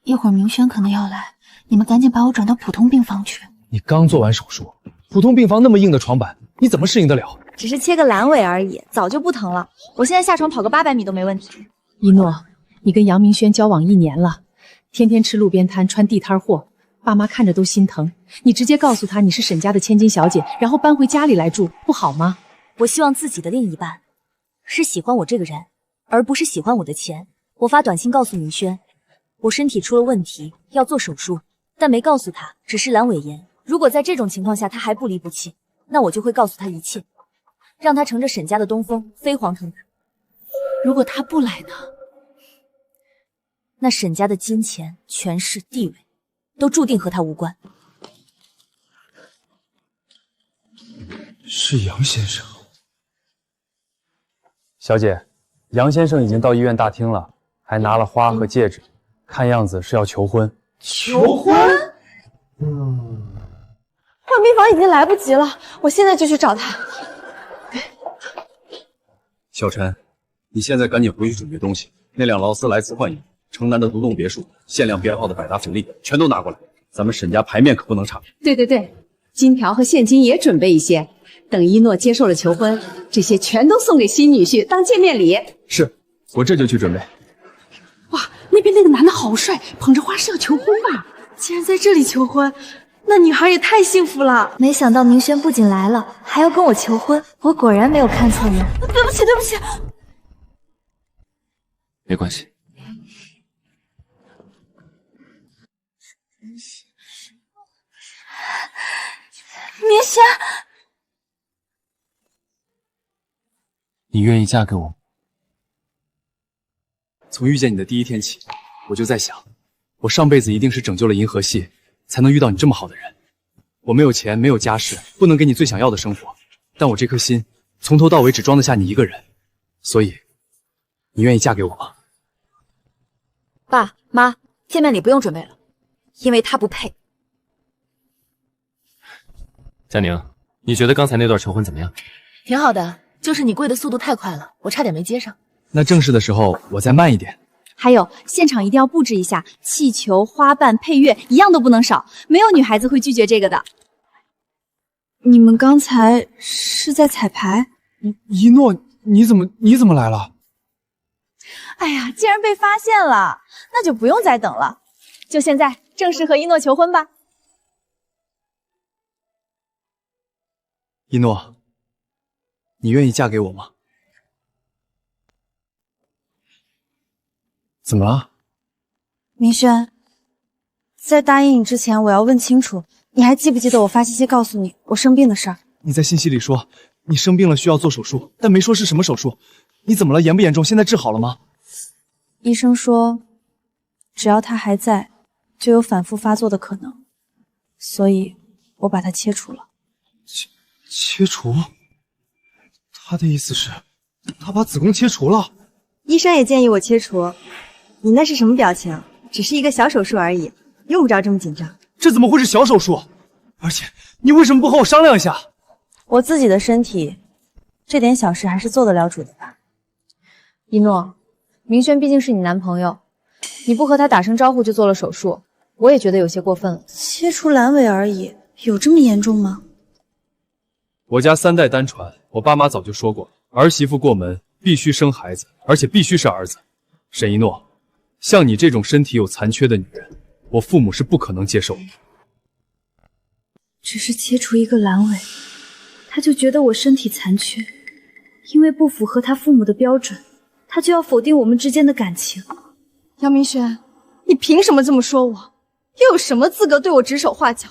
一会儿明轩可能要来，你们赶紧把我转到普通病房去。你刚做完手术，普通病房那么硬的床板，你怎么适应得了？只是切个阑尾而已，早就不疼了。我现在下床跑个800米都没问题。一诺，你跟杨明轩交往1年了，天天吃路边摊，穿地摊货，爸妈看着都心疼。你直接告诉他你是沈家的千金小姐，然后搬回家里来住，不好吗？我希望自己的另一半是喜欢我这个人，而不是喜欢我的钱。我发短信告诉明轩，我身体出了问题，要做手术，但没告诉他只是阑尾炎。如果在这种情况下他还不离不弃，那我就会告诉他一切，让他乘着沈家的东风飞黄腾达。如果他不来呢？那沈家的金钱、权势、地位都注定和他无关。是杨先生。小姐，杨先生已经到医院大厅了，还拿了花和戒指，看样子是要求婚。求婚？换病房已经来不及了，我现在就去找他。小陈，你现在赶紧回去准备东西，那辆劳斯莱斯幻影、城南的独栋别墅、限量编号的百达翡丽全都拿过来，咱们沈家牌面可不能差。对，金条和现金也准备一些，等一诺接受了求婚，这些全都送给新女婿当见面礼。是，我这就去准备。哇，那边那个男的好帅，捧着花是要求婚吧？竟然在这里求婚，那女孩也太幸福了。没想到明轩不仅来了，还要跟我求婚，我果然没有看错人。对不起，对不起。没关系。明轩，你愿意嫁给我？从遇见你的第一天起，我就在想，我上辈子一定是拯救了银河系，才能遇到你这么好的人。我没有钱，没有家世，不能给你最想要的生活，但我这颗心从头到尾只装得下你一个人，所以，你愿意嫁给我吗？爸妈，见面礼不用准备了，因为他不配。佳宁，你觉得刚才那段求婚怎么样？挺好的，就是你跪的速度太快了，我差点没接上。那正式的时候我再慢一点。还有，现场一定要布置一下，气球、花瓣、配乐一样都不能少，没有女孩子会拒绝这个的。你们刚才是在彩排？一诺，你怎么来了？哎呀，既然被发现了，那就不用再等了，就现在正式和一诺求婚吧。一诺，你愿意嫁给我吗？怎么了？明轩，在答应你之前，我要问清楚，你还记不记得我发信息告诉你我生病的事儿？你在信息里说你生病了需要做手术，但没说是什么手术。你怎么了？严不严重？现在治好了吗？医生说，只要他还在，就有反复发作的可能，所以我把它切除了。切除？他的意思是，他把子宫切除了。医生也建议我切除。你那是什么表情？只是一个小手术而已，用不着这么紧张。这怎么会是小手术？而且你为什么不和我商量一下？我自己的身体，这点小事还是做得了主的吧。一诺，明轩毕竟是你男朋友，你不和他打声招呼就做了手术，我也觉得有些过分了。切除阑尾而已，有这么严重吗？我家3代单传，我爸妈早就说过，儿媳妇过门必须生孩子，而且必须是儿子。沈一诺，像你这种身体有残缺的女人，我父母是不可能接受的。只是切除一个阑尾，他就觉得我身体残缺，因为不符合他父母的标准，他就要否定我们之间的感情。杨明轩，你凭什么这么说我？又有什么资格对我指手画脚？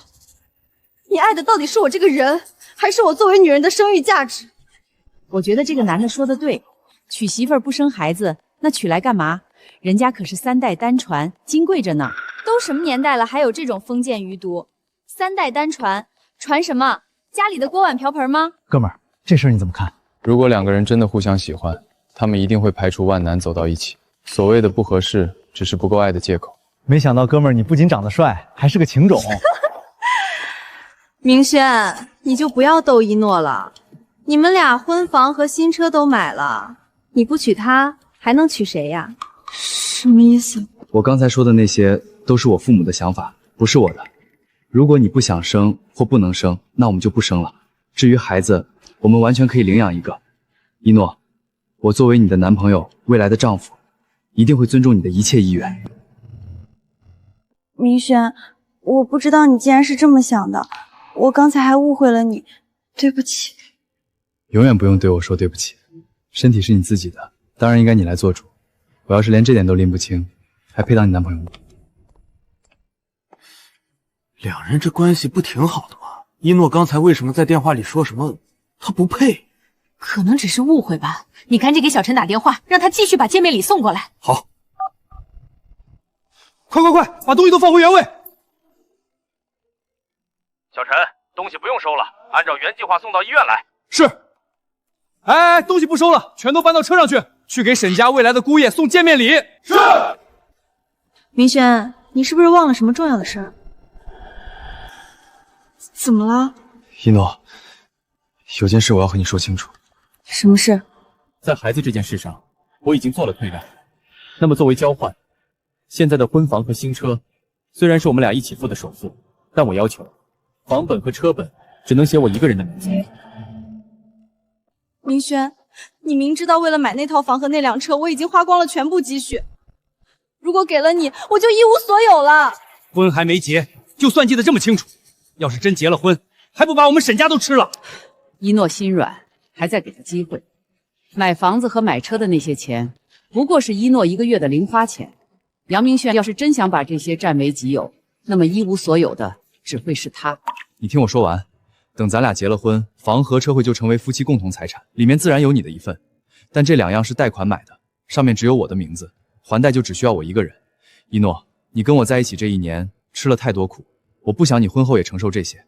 你爱的到底是我这个人，还是我作为女人的生育价值？我觉得这个男的说的对，娶媳妇儿不生孩子，那娶来干嘛？人家可是3代单传，金贵着呢。都什么年代了，还有这种封建余毒？3代单传，传什么？家里的锅碗瓢盆吗？哥们儿，这事儿你怎么看？如果2个人真的互相喜欢，他们一定会排除万难走到一起。所谓的不合适，只是不够爱的借口。没想到哥们儿你不仅长得帅，还是个情种。明轩，你就不要逗一诺了。你们俩婚房和新车都买了，你不娶她还能娶谁呀？什么意思？我刚才说的那些都是我父母的想法，不是我的。如果你不想生或不能生，那我们就不生了。至于孩子，我们完全可以领养一个。一诺，我作为你的男朋友，未来的丈夫，一定会尊重你的一切意愿。明轩，我不知道你竟然是这么想的，我刚才还误会了你，对不起。永远不用对我说对不起，身体是你自己的，当然应该你来做主。我要是连这点都拎不清，还配当你男朋友吗？两人这关系不挺好的吗？一诺刚才为什么在电话里说什么他不配？可能只是误会吧。你赶紧给小陈打电话，让他继续把见面礼送过来。好，快，把东西都放回原位。小陈，东西不用收了，按照原计划送到医院来。是。哎，东西不收了，全都搬到车上去，去给沈家未来的姑爷送见面礼。是。明轩，你是不是忘了什么重要的事儿？怎么了？一诺，有件事我要和你说清楚。什么事？在孩子这件事上，我已经做了退让。那么作为交换，现在的婚房和新车，虽然是我们俩一起付的首付，但我要求房本和车本只能写我一个人的名字。明轩，你明知道为了买那套房和那辆车，我已经花光了全部积蓄。如果给了你，我就一无所有了。婚还没结，就算计得这么清楚。要是真结了婚，还不把我们沈家都吃了？一诺心软，还在给他机会。买房子和买车的那些钱，不过是一诺1个月的零花钱。杨明轩要是真想把这些占为己有，那么一无所有的只会是他。你听我说完，等咱俩结了婚，房和车会就成为夫妻共同财产，里面自然有你的一份。但这2样是贷款买的，上面只有我的名字，还贷就只需要我一个人。一诺，你跟我在一起这1年，吃了太多苦。我不想你婚后也承受这些，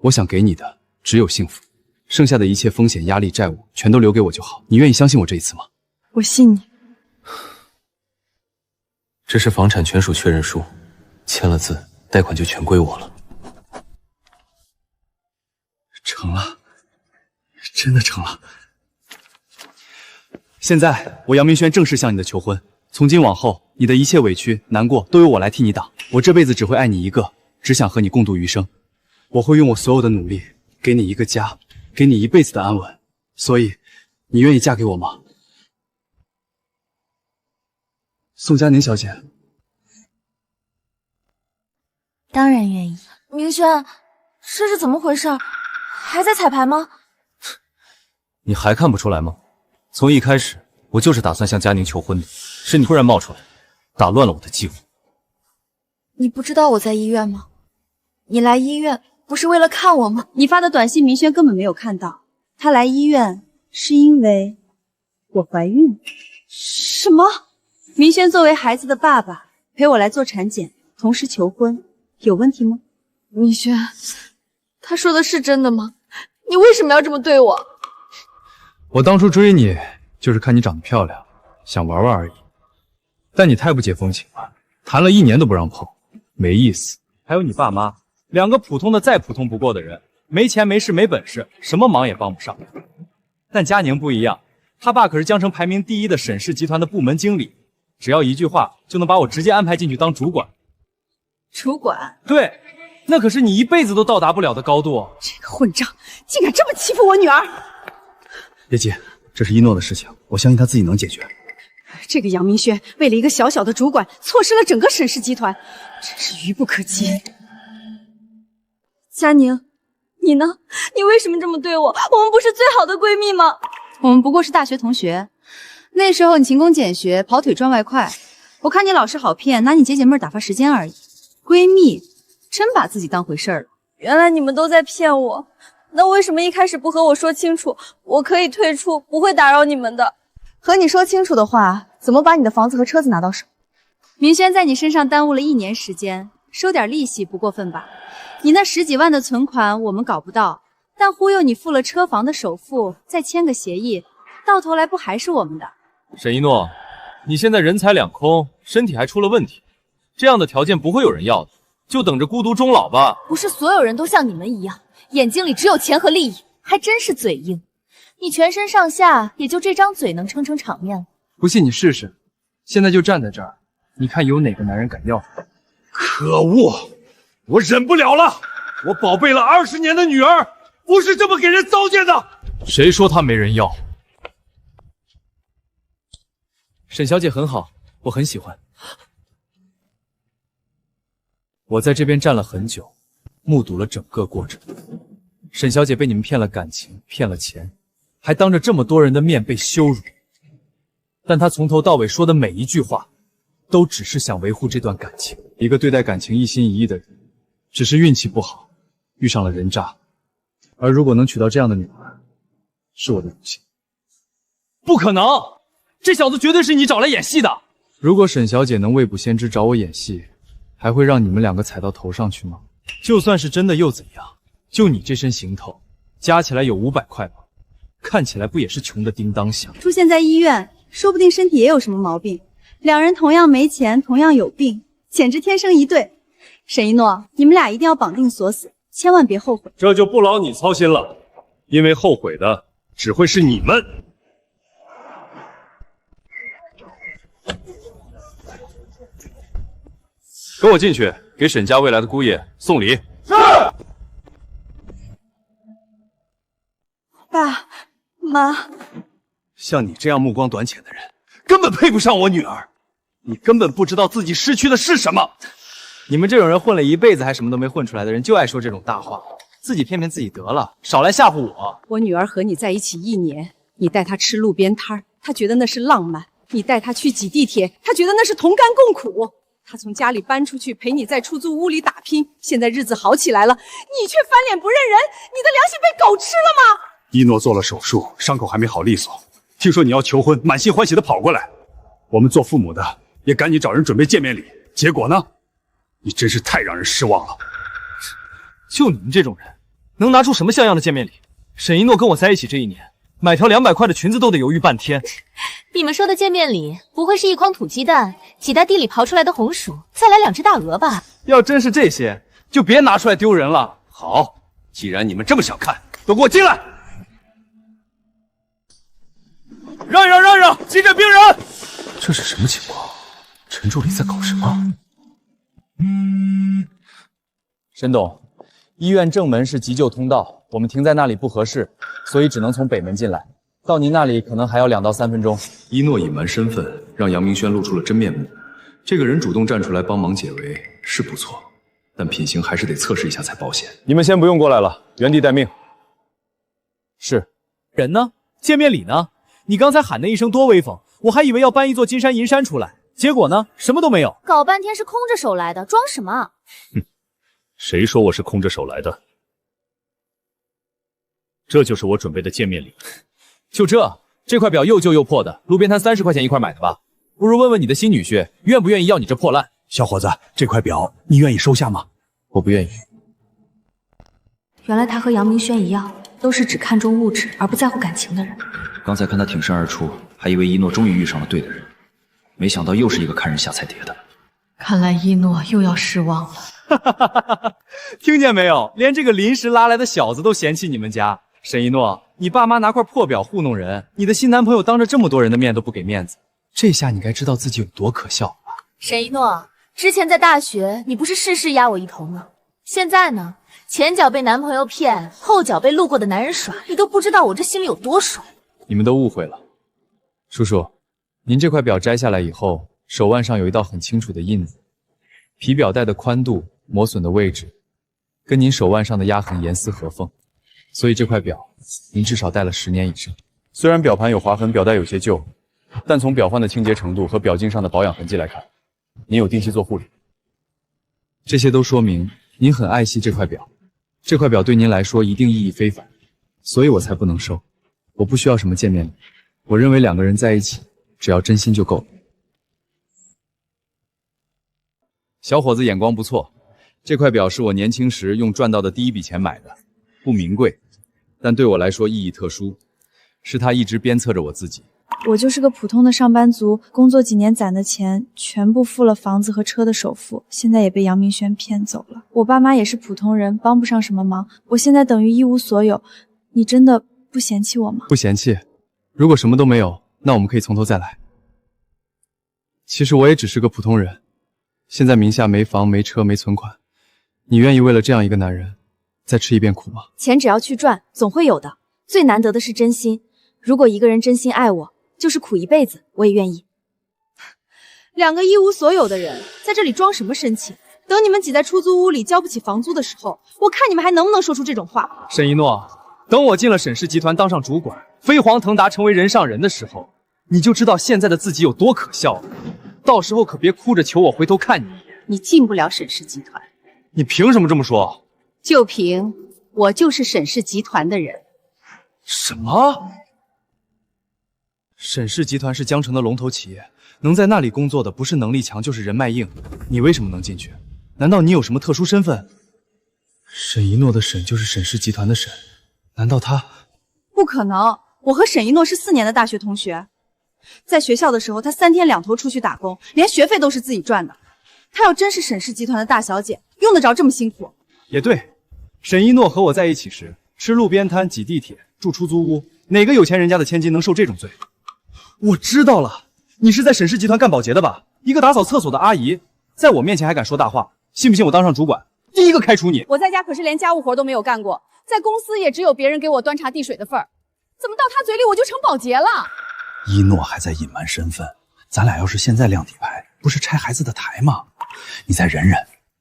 我想给你的只有幸福，剩下的一切风险、压力、债务全都留给我就好。你愿意相信我这一次吗？我信你。这是房产权属确认书，签了字，贷款就全归我了。成了，真的成了。现在我杨明轩正式向你的求婚，从今往后，你的一切委屈、难过都由我来替你挡。我这辈子只会爱你一个。只想和你共度余生，我会用我所有的努力给你一个家，给你一辈子的安稳。所以，你愿意嫁给我吗？宋佳宁小姐，当然愿意。明轩，这是怎么回事？还在彩排吗？你还看不出来吗？从一开始，我就是打算向佳宁求婚的，是你突然冒出来，打乱了我的计划。你不知道我在医院吗？你来医院不是为了看我吗？你发的短信明轩根本没有看到，他来医院是因为我怀孕。什么？明轩作为孩子的爸爸陪我来做产检，同时求婚，有问题吗？明轩，他说的是真的吗？你为什么要这么对我？我当初追你就是看你长得漂亮，想玩玩而已。但你太不解风情了，谈了1年都不让碰，没意思。还有你爸妈，2个普通的再普通不过的人，没钱没势没本事，什么忙也帮不上。但佳宁不一样，他爸可是江城排名第1的沈氏集团的部门经理，只要一句话就能把我直接安排进去当主管。主管？对，那可是你一辈子都到达不了的高度。这个混账，竟敢这么欺负我女儿！别急，这是一诺的事情，我相信他自己能解决。这个杨明轩为了一个小小的主管，错失了整个沈氏集团，真是愚不可及。佳宁，你呢？你为什么这么对我？我们不是最好的闺蜜吗？我们不过是大学同学，那时候你勤工俭学，跑腿赚外快，我看你老实好骗，拿你解解闷打发时间而已。闺蜜，真把自己当回事儿了。原来你们都在骗我，那为什么一开始不和我说清楚？我可以退出，不会打扰你们的。和你说清楚的话，怎么把你的房子和车子拿到手？明轩在你身上耽误了1年时间，收点利息不过分吧？你那10几万的存款我们搞不到，但忽悠你付了车房的首付，再签个协议，到头来不还是我们的？沈一诺，你现在人财两空，身体还出了问题，这样的条件不会有人要的，就等着孤独终老吧。不是所有人都像你们一样，眼睛里只有钱和利益，还真是嘴硬。你全身上下也就这张嘴能撑撑场面了。不信你试试，现在就站在这儿，你看有哪个男人敢要？可恶！我忍不了了！我宝贝了20年的女儿，不是这么给人糟践的。谁说她没人要？沈小姐很好，我很喜欢。我在这边站了很久，目睹了整个过程。沈小姐被你们骗了感情，骗了钱，还当着这么多人的面被羞辱。但她从头到尾说的每一句话，都只是想维护这段感情。一个对待感情一心一意的人，只是运气不好，遇上了人渣。而如果能娶到这样的女儿，是我的荣幸。不可能！这小子绝对是你找来演戏的。如果沈小姐能未卜先知找我演戏，还会让你们两个踩到头上去吗？就算是真的又怎样？就你这身行头，加起来有500块吧，看起来不也是穷的叮当响？出现在医院，说不定身体也有什么毛病。两人同样没钱，同样有病，简直天生一对。沈一诺，你们俩一定要绑定锁死，千万别后悔。这就不劳你操心了，因为后悔的只会是你们。跟我进去，给沈家未来的姑爷送礼。是。爸妈，像你这样目光短浅的人，根本配不上我女儿。你根本不知道自己失去的是什么。你们这种人混了一辈子还什么都没混出来的人，就爱说这种大话，自己骗骗自己得了，少来吓唬我。我女儿和你在一起1年，你带她吃路边摊，她觉得那是浪漫；你带她去挤地铁，她觉得那是同甘共苦。她从家里搬出去，陪你在出租屋里打拼，现在日子好起来了，你却翻脸不认人，你的良心被狗吃了吗？一诺做了手术，伤口还没好利索。听说你要求婚，满心欢喜的跑过来，我们做父母的也赶紧找人准备见面礼。结果呢？你真是太让人失望了。就你们这种人，能拿出什么像样的见面礼？沈一诺跟我在一起这1年，买条200块的裙子都得犹豫半天。你们说的见面礼，不会是一筐土鸡蛋、几袋地里刨出来的红薯，再来2只大鹅吧？要真是这些，就别拿出来丢人了。好，既然你们这么想看，都给我进来！让一让，让一让，急诊病人！这是什么情况？陈助理在搞什么？沈董，医院正门是急救通道，我们停在那里不合适，所以只能从北门进来。到您那里可能还要2到3分钟。一诺隐瞒身份，让杨明轩露出了真面目。这个人主动站出来帮忙解围是不错，但品行还是得测试一下才保险。你们先不用过来了，原地待命。是。人呢？见面礼呢？你刚才喊那一声多威风，我还以为要搬一座金山银山出来，结果呢，什么都没有。搞半天是空着手来的，装什么？哼，谁说我是空着手来的？这就是我准备的见面礼。就这块表又旧又破的，路边摊30块钱一块买的吧？不如问问你的新女婿，愿不愿意要你这破烂？小伙子，这块表你愿意收下吗？我不愿意。原来他和杨明轩一样，都是只看重物质而不在乎感情的人。刚才看他挺身而出，还以为一诺终于遇上了对的人，没想到又是一个看人下菜碟的。看来一诺又要失望了。听见没有？连这个临时拉来的小子都嫌弃你们家。沈一诺，你爸妈拿块破表糊弄人，你的新男朋友当着这么多人的面都不给面子，这下你该知道自己有多可笑了。沈一诺，之前在大学你不是事事压我一头吗？现在呢，前脚被男朋友骗，后脚被路过的男人耍，你都不知道我这心里有多爽。你们都误会了。叔叔，您这块表摘下来以后，手腕上有一道很清楚的印子，皮表带的宽度、磨损的位置，跟您手腕上的压痕严丝合缝。所以这块表，您至少戴了10年以上。虽然表盘有划痕，表带有些旧，但从表环的清洁程度和表径上的保养痕迹来看，您有定期做护理。这些都说明您很爱惜这块表，这块表对您来说一定意义非凡，所以我才不能收。我不需要什么见面礼，我认为2个人在一起，只要真心就够了。小伙子眼光不错，这块表是我年轻时用赚到的第一笔钱买的，不名贵，但对我来说意义特殊，是他一直鞭策着我自己。我就是个普通的上班族，工作几年攒的钱全部付了房子和车的首付，现在也被杨明轩骗走了。我爸妈也是普通人，帮不上什么忙，我现在等于一无所有。你真的不嫌弃我吗？不嫌弃，如果什么都没有，那我们可以从头再来。其实我也只是个普通人，现在名下没房没车没存款，你愿意为了这样一个男人再吃一遍苦吗？钱只要去赚，总会有的。最难得的是真心。如果一个人真心爱我，就是苦一辈子，我也愿意。两个一无所有的人在这里装什么深情？等你们挤在出租屋里交不起房租的时候，我看你们还能不能说出这种话。沈一诺，等我进了沈氏集团当上主管，飞黄腾达成为人上人的时候，你就知道现在的自己有多可笑了。到时候可别哭着求我回头看你一眼。你进不了沈氏集团。你凭什么这么说？就凭我就是沈氏集团的人。什么？沈氏集团是江城的龙头企业，能在那里工作的不是能力强就是人脉硬。你为什么能进去？难道你有什么特殊身份？沈一诺的沈就是沈氏集团的沈，难道他？不可能，我和沈一诺是4年的大学同学。在学校的时候，他3天2头出去打工，连学费都是自己赚的。他要真是沈氏集团的大小姐，用得着这么辛苦？也对，沈一诺和我在一起时，吃路边摊、挤地铁、住出租屋，哪个有钱人家的千金能受这种罪？我知道了，你是在沈氏集团干保洁的吧？一个打扫厕所的阿姨，在我面前还敢说大话，信不信我当上主管，第一个开除你？我在家可是连家务活都没有干过，在公司也只有别人给我端茶递水的份儿，怎么到他嘴里我就成保洁了？一诺还在隐瞒身份，咱俩要是现在亮底牌，不是拆孩子的台吗？你再忍忍，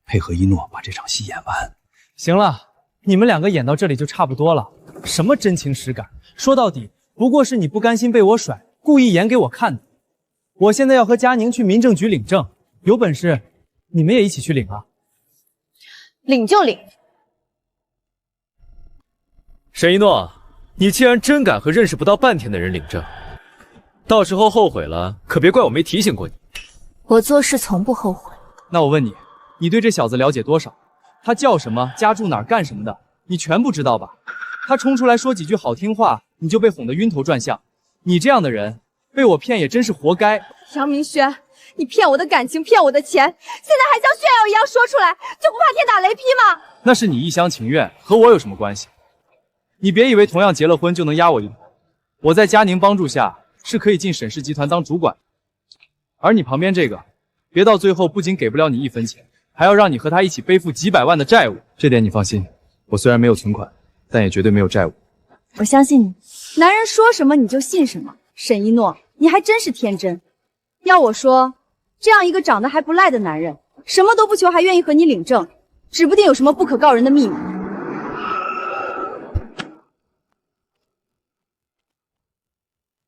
配合一诺把这场戏演完。行了，你们2个演到这里就差不多了。什么真情实感，说到底不过是你不甘心被我甩，故意演给我看的。我现在要和佳宁去民政局领证，有本事你们也一起去领啊！领就领。沈一诺，你竟然真敢和认识不到半天的人领证，到时候后悔了，可别怪我没提醒过你。我做事从不后悔。那我问你，你对这小子了解多少？他叫什么？家住哪儿？干什么的？你全部知道吧？他冲出来说几句好听话，你就被哄得晕头转向。你这样的人，被我骗也真是活该。杨明轩，你骗我的感情，骗我的钱，现在还像炫耀一样说出来，就不怕天打雷劈吗？那是你一厢情愿，和我有什么关系？你别以为同样结了婚就能压我一头。我在佳宁帮助下是可以进沈氏集团当主管，而你旁边这个，别到最后不仅给不了你1分钱，还要让你和他一起背负几百万的债务。这点你放心，我虽然没有存款，但也绝对没有债务。我相信你。男人说什么你就信什么。沈一诺，你还真是天真。要我说，这样一个长得还不赖的男人，什么都不求还愿意和你领证，指不定有什么不可告人的秘密。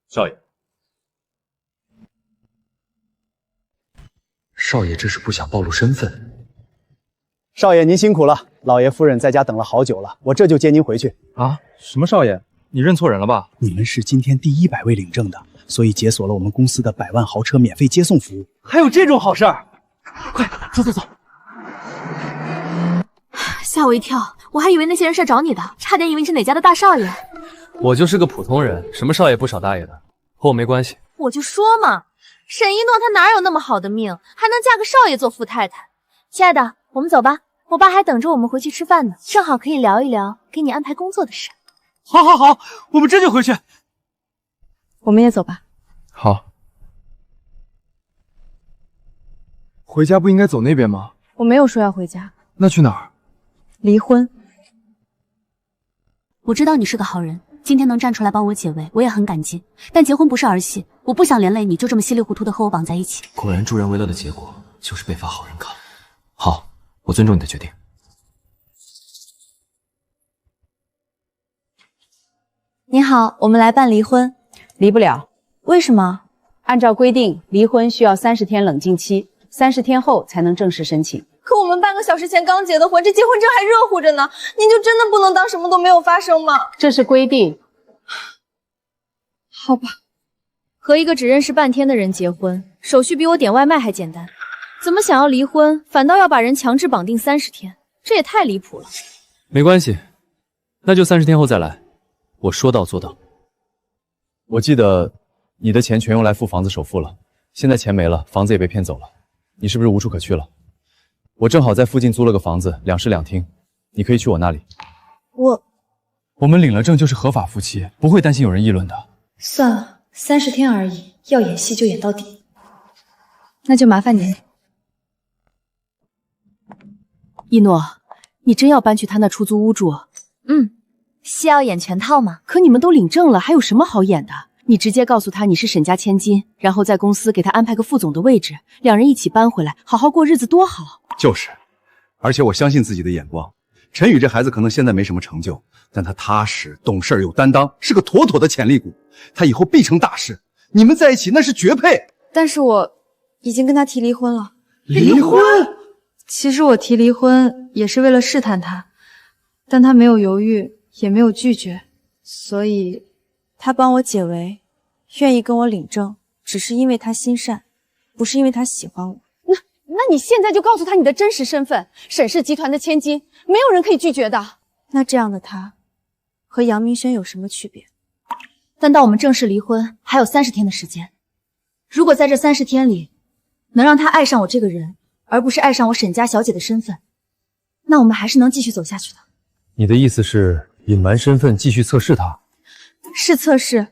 少爷，少爷这是不想暴露身份。少爷您辛苦了，老爷夫人在家等了好久了，我这就接您回去。啊？什么少爷？你认错人了吧？你们是今天第100位领证的，所以解锁了我们公司的100万豪车免费接送服务。还有这种好事儿？快走走走！吓我一跳，我还以为那些人是找你的，差点以为你是哪家的大少爷。我就是个普通人，什么少爷不少大爷的，和我没关系。我就说嘛，沈一诺他哪有那么好的命，还能嫁个少爷做富太太？亲爱的，我们走吧，我爸还等着我们回去吃饭呢，正好可以聊一聊给你安排工作的事。好，好，好，我们这就回去。我们也走吧。好。回家不应该走那边吗？我没有说要回家。那去哪儿？离婚。我知道你是个好人，今天能站出来帮我解围，我也很感激。但结婚不是儿戏，我不想连累你就这么稀里糊涂的和我绑在一起。果然助人为乐的结果就是被罚好人卡。好，我尊重你的决定。你好，我们来办离婚。离不了。为什么？按照规定，离婚需要30天冷静期，30天后才能正式申请。可我们半个小时前刚结的婚，这结婚证还热乎着呢，您就真的不能当什么都没有发生吗？这是规定。好吧。和一个只认识半天的人结婚，手续比我点外卖还简单，怎么想要离婚，反倒要把人强制绑定30天，这也太离谱了。没关系，那就30天后再来。我说到做到。我记得你的钱全用来付房子首付了，现在钱没了，房子也被骗走了，你是不是无处可去了？我正好在附近租了个房子，2室2厅，你可以去我那里。我们领了证就是合法夫妻，不会担心有人议论的。算了，30天而已，要演戏就演到底。那就麻烦您。一诺，你真要搬去他那出租屋住？戏要演全套吗？可你们都领证了，还有什么好演的？你直接告诉他你是沈家千金，然后在公司给他安排个副总的位置，两人一起搬回来，好好过日子多好。就是，而且我相信自己的眼光。陈宇这孩子可能现在没什么成就，但他踏实、懂事、有担当，是个妥妥的潜力股。他以后必成大事。你们在一起那是绝配。但是我已经跟他提离婚了。离婚？其实我提离婚也是为了试探他，但他没有犹豫，也没有拒绝，所以他帮我解围，愿意跟我领证，只是因为他心善，不是因为他喜欢我。那你现在就告诉他你的真实身份，沈氏集团的千金，没有人可以拒绝的。那这样的他，和杨明轩有什么区别？但到我们正式离婚还有30天的时间，如果在这30天里，能让他爱上我这个人，而不是爱上我沈家小姐的身份，那我们还是能继续走下去的。你的意思是隐瞒身份，继续测试他？是测试，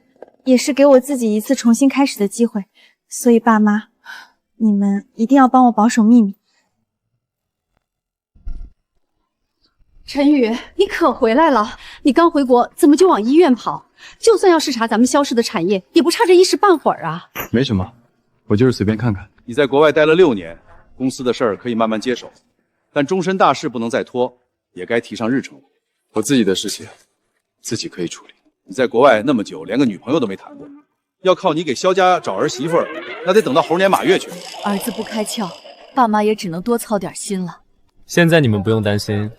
也是给我自己一次重新开始的机会。所以爸妈，你们一定要帮我保守秘密。陈宇，你可回来了！你刚回国，怎么就往医院跑？就算要视察咱们萧氏的产业，也不差这一时半会儿啊。没什么，我就是随便看看。你在国外待了6年，公司的事儿可以慢慢接手，但终身大事不能再拖，也该提上日程。我自己的事情，自己可以处理。你在国外那么久，连个女朋友都没谈过，要靠你给萧家找儿媳妇儿，那得等到猴年马月去。儿子不开窍，爸妈也只能多操点心了。现在你们不用担心，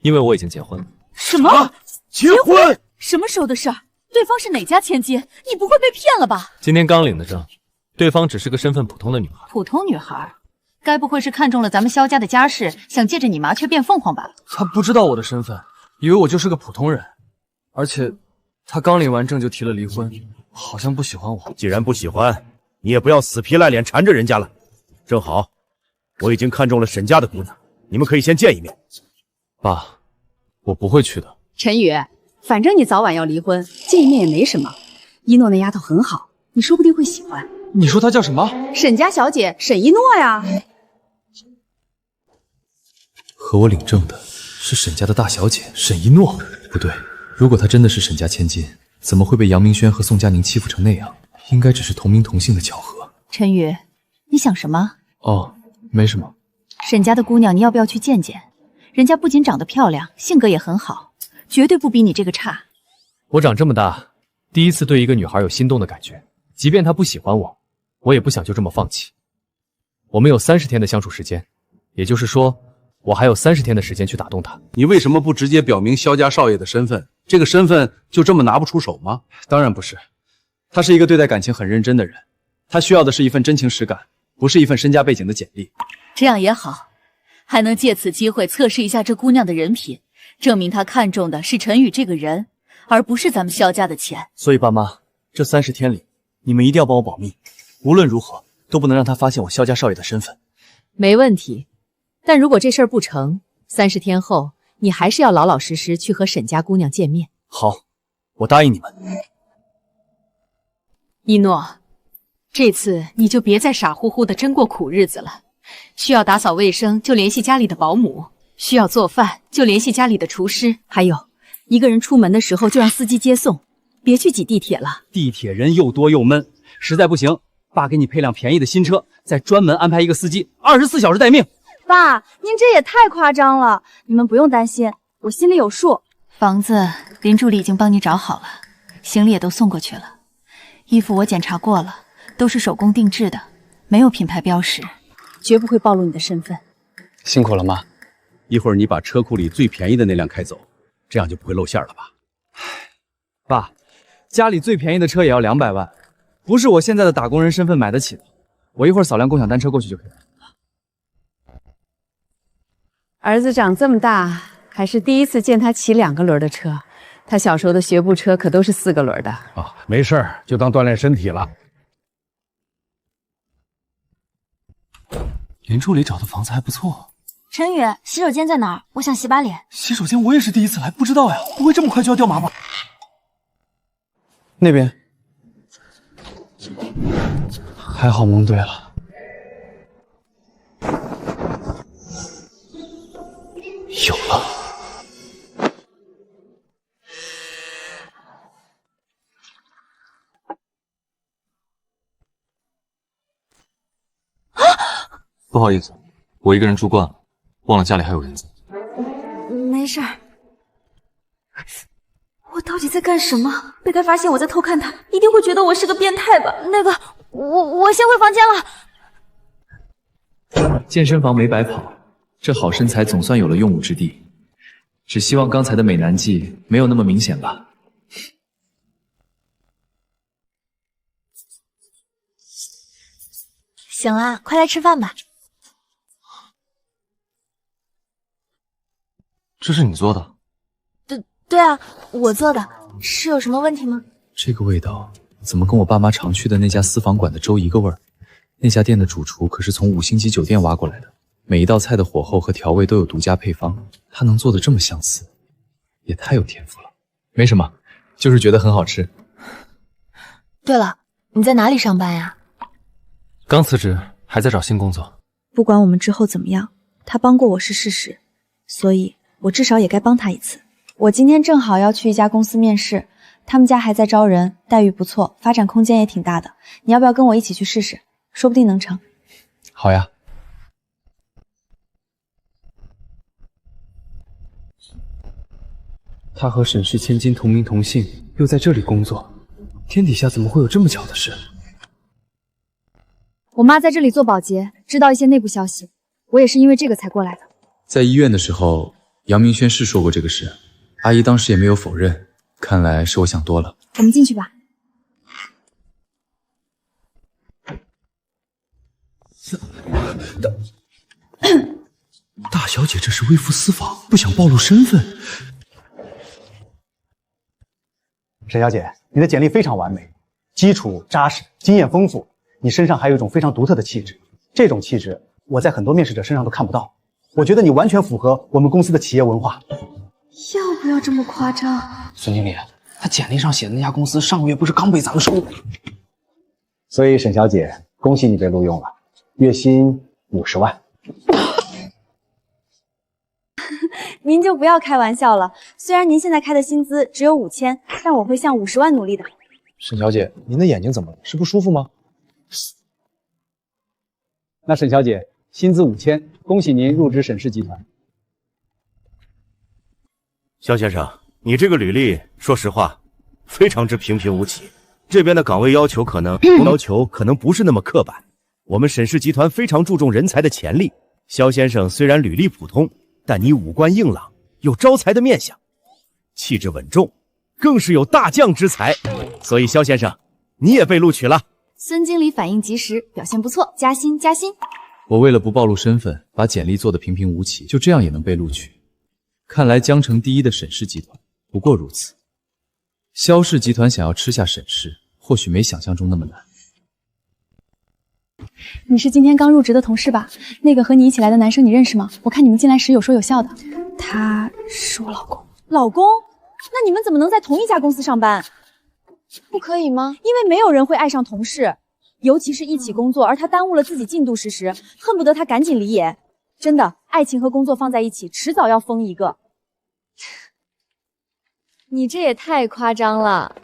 因为我已经结婚了。什么？结婚？什么时候的事儿？对方是哪家千金？你不会被骗了吧？今天刚领的证，对方只是个身份普通的女孩。普通女孩，该不会是看中了咱们萧家的家世，想借着你麻雀变凤凰吧？他不知道我的身份，以为我就是个普通人，而且他刚领完证就提了离婚，好像不喜欢我。既然不喜欢，你也不要死皮赖脸缠着人家了。正好，我已经看中了沈家的姑娘，你们可以先见一面。爸，我不会去的。陈宇，反正你早晚要离婚，见一面也没什么。一诺那丫头很好，你说不定会喜欢。你说她叫什么？沈家小姐沈一诺呀。和我领证的是沈家的大小姐沈一诺。不对，如果她真的是沈家千金，怎么会被杨明轩和宋佳宁欺负成那样？应该只是同名同姓的巧合。陈宇，你想什么？哦，没什么。沈家的姑娘，你要不要去见见？人家不仅长得漂亮，性格也很好，绝对不比你这个差。我长这么大，第一次对一个女孩有心动的感觉，即便她不喜欢我，我也不想就这么放弃。我们有30天的相处时间，也就是说，我还有30天的时间去打动她。你为什么不直接表明萧家少爷的身份？这个身份就这么拿不出手吗？当然不是，他是一个对待感情很认真的人，他需要的是一份真情实感，不是一份身家背景的简历。这样也好，还能借此机会测试一下这姑娘的人品，证明她看中的是陈宇这个人，而不是咱们萧家的钱。所以爸妈，这30天里，你们一定要帮我保密，无论如何都不能让他发现我萧家少爷的身份。没问题，但如果这事儿不成，30天后你还是要老老实实去和沈家姑娘见面。好，我答应你们。一诺，这次你就别再傻乎乎的真过苦日子了。需要打扫卫生就联系家里的保姆，需要做饭就联系家里的厨师。还有，一个人出门的时候就让司机接送，别去挤地铁了。地铁人又多又闷，实在不行，爸给你配辆便宜的新车，再专门安排一个司机，24小时待命。爸，您这也太夸张了，你们不用担心，我心里有数。房子林助理已经帮你找好了，行李也都送过去了，衣服我检查过了，都是手工定制的，没有品牌标识。绝不会暴露你的身份。辛苦了妈。一会儿你把车库里最便宜的那辆开走，这样就不会露馅了吧？爸，家里最便宜的车也要200万，不是我现在的打工人身份买得起的。我一会儿扫辆共享单车过去就可以了。儿子长这么大，还是第一次见他骑2个轮的车。他小时候的学步车可都是4个轮的。啊，没事儿，就当锻炼身体了。林助理找的房子还不错。陈宇，洗手间在哪儿？我想洗把脸。洗手间我也是第一次来，不知道呀，不会这么快就要掉马吧？那边。还好蒙对了。有了。不好意思，我一个人住惯了，忘了家里还有人在。没事儿。我到底在干什么？被他发现我在偷看他，一定会觉得我是个变态吧？那个，我先回房间了。健身房没白跑，这好身材总算有了用武之地。只希望刚才的美男计没有那么明显吧。醒啦，快来吃饭吧。这是你做的？对啊，我做的。是有什么问题吗？这个味道怎么跟我爸妈常去的那家私房馆的粥一个味儿？那家店的主厨可是从5星级酒店挖过来的，每一道菜的火候和调味都有独家配方，他能做的这么相似，也太有天赋了。没什么，就是觉得很好吃。对了，你在哪里上班呀？刚辞职，还在找新工作。不管我们之后怎么样，他帮过我是事实，所以我至少也该帮他一次。我今天正好要去一家公司面试，他们家还在招人，待遇不错，发展空间也挺大的。你要不要跟我一起去试试？说不定能成。好呀。他和沈氏千金同名同姓，又在这里工作，天底下怎么会有这么巧的事？我妈在这里做保洁，知道一些内部消息，我也是因为这个才过来的。在医院的时候，杨明轩是说过这个事，阿姨当时也没有否认，看来是我想多了。我们进去吧。大小姐这是微服私访，不想暴露身份。沈小姐，你的简历非常完美，基础扎实，经验丰富，你身上还有一种非常独特的气质。这种气质我在很多面试者身上都看不到。我觉得你完全符合我们公司的企业文化。要不要这么夸张？孙经理，他简历上写的那家公司上个月不是刚被咱们收了？所以沈小姐，恭喜你被录用了，月薪50万。您就不要开玩笑了，虽然您现在开的薪资只有5000，但我会向50万努力的。沈小姐，您的眼睛怎么了？是不舒服吗？那沈小姐，薪资5000，恭喜您入职沈氏集团。肖先生，你这个履历，说实话，非常之平平无奇。这边的岗位要求可能不是那么刻板。我们沈氏集团非常注重人才的潜力。肖先生虽然履历普通，但你五官硬朗，有招财的面相，气质稳重，更是有大将之才。所以肖先生，你也被录取了。孙经理反应及时，表现不错，加薪加薪。我为了不暴露身份，把简历做得平平无奇，就这样也能被录取。看来江城第一的沈氏集团不过如此。萧氏集团想要吃下沈氏，或许没想象中那么难。你是今天刚入职的同事吧？那个和你一起来的男生你认识吗？我看你们进来时有说有笑的。他是我老公。老公？那你们怎么能在同一家公司上班？不可以吗？因为没有人会爱上同事，尤其是一起工作，而他耽误了自己进度时，恨不得他赶紧离也。真的，爱情和工作放在一起，迟早要疯一个。你这也太夸张了。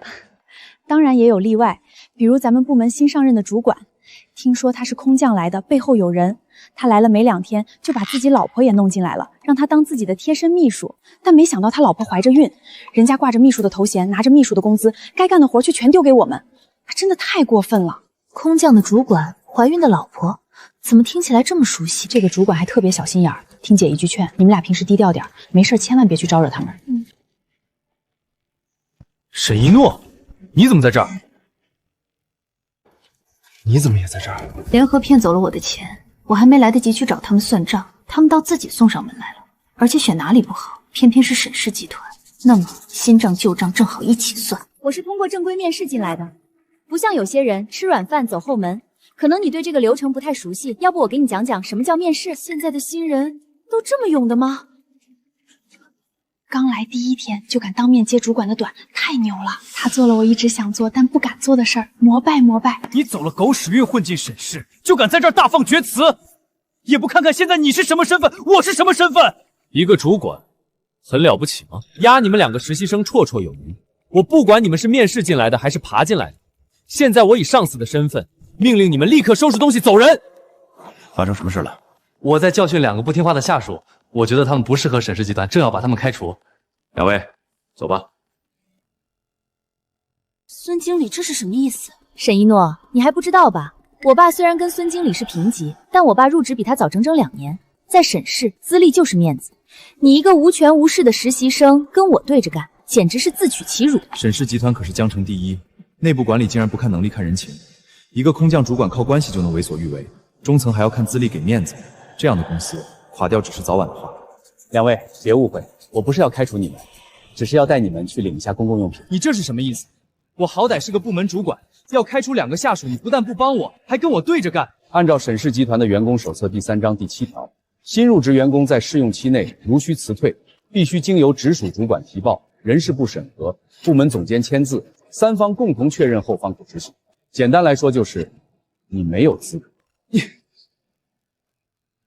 当然也有例外，比如咱们部门新上任的主管，听说他是空降来的，背后有人。他来了没2天，就把自己老婆也弄进来了，让他当自己的贴身秘书。但没想到他老婆怀着孕，人家挂着秘书的头衔，拿着秘书的工资，该干的活却全丢给我们，他真的太过分了。空降的主管，怀孕的老婆，怎么听起来这么熟悉？这个主管还特别小心眼儿，听姐一句劝，你们俩平时低调点，没事千万别去招惹他们。沈一诺，你怎么在这儿？你怎么也在这儿？联合骗走了我的钱，我还没来得及去找他们算账，他们倒自己送上门来了。而且选哪里不好，偏偏是沈氏集团。那么新账旧账正好一起算。我是通过正规面试进来的，不像有些人吃软饭走后门。可能你对这个流程不太熟悉，要不我给你讲讲什么叫面试。现在的新人都这么勇的吗？刚来第1天就敢当面揭主管的短，太牛了！他做了我一直想做但不敢做的事儿，膜拜膜拜。你走了狗屎运混进沈氏，就敢在这儿大放厥词，也不看看现在你是什么身份，我是什么身份？一个主管，很了不起吗？压你们2个实习生绰绰有余。我不管你们是面试进来的还是爬进来的，现在我以上司的身份命令你们立刻收拾东西走人。发生什么事了？我在教训2个不听话的下属，我觉得他们不适合沈氏集团，正要把他们开除。2位，走吧。孙经理，这是什么意思？沈一诺，你还不知道吧？我爸虽然跟孙经理是平级，但我爸入职比他早整整2年，在沈氏资历就是面子。你一个无权无势的实习生跟我对着干，简直是自取其辱。沈氏集团可是江城第一，内部管理竟然不看能力看人情，一个空降主管靠关系就能为所欲为，中层还要看资历给面子，这样的公司垮掉只是早晚的话。2位别误会，我不是要开除你们，只是要带你们去领一下公共用品。你这是什么意思？我好歹是个部门主管，要开除2个下属，你不但不帮我，还跟我对着干。按照沈氏集团的员工手册第3章第7条，新入职员工在试用期内如需辞退，必须经由直属主管提报，人事部审核，部门总监签字，3方共同确认后方可执行。简单来说就是你没有资格。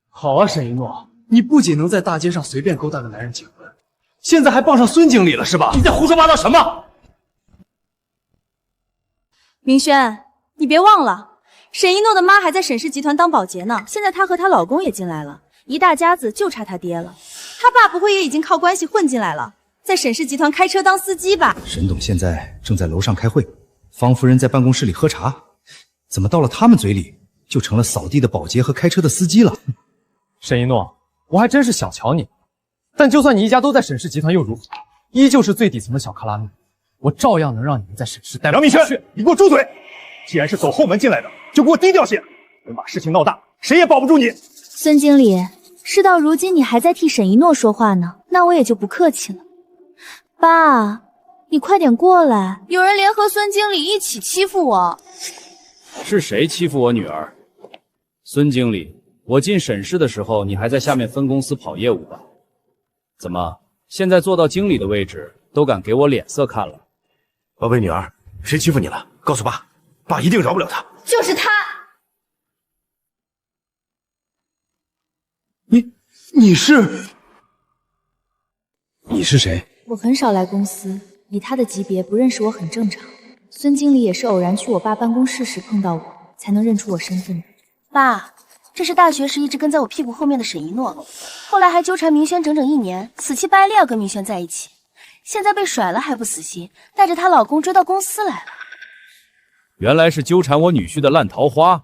好啊，沈一诺，你不仅能在大街上随便勾搭个男人结婚，现在还傍上孙经理了是吧？你在胡说八道什么？明轩，你别忘了，沈一诺的妈还在沈氏集团当保洁呢，现在她和她老公也进来了，一大家子就差他爹了。他爸不会也已经靠关系混进来了，在沈氏集团开车当司机吧？沈董现在正在楼上开会，方夫人在办公室里喝茶，怎么到了他们嘴里就成了扫地的保洁和开车的司机了？沈一诺，我还真是小瞧你，但就算你一家都在沈氏集团又如何？依旧是最底层的小卡拉米，我照样能让你们在沈氏待不下去。杨明轩，你给我住嘴！既然是走后门进来的，就给我低调些，等把事情闹大，谁也保不住你。孙经理，事到如今你还在替沈一诺说话呢，那我也就不客气了。爸，你快点过来，有人联合孙经理一起欺负我。是谁欺负我女儿？孙经理，我进沈氏的时候，你还在下面分公司跑业务吧？怎么，现在做到经理的位置，都敢给我脸色看了？宝贝女儿，谁欺负你了？告诉爸，爸一定饶不了他。就是他。你是谁？我很少来公司，以他的级别不认识我很正常。孙经理也是偶然去我爸办公室时碰到我，才能认出我身份的。爸，这是大学时一直跟在我屁股后面的沈一诺，后来还纠缠明轩整整1年，死乞白赖要跟明轩在一起，现在被甩了还不死心，带着她老公追到公司来了。原来是纠缠我女婿的烂桃花，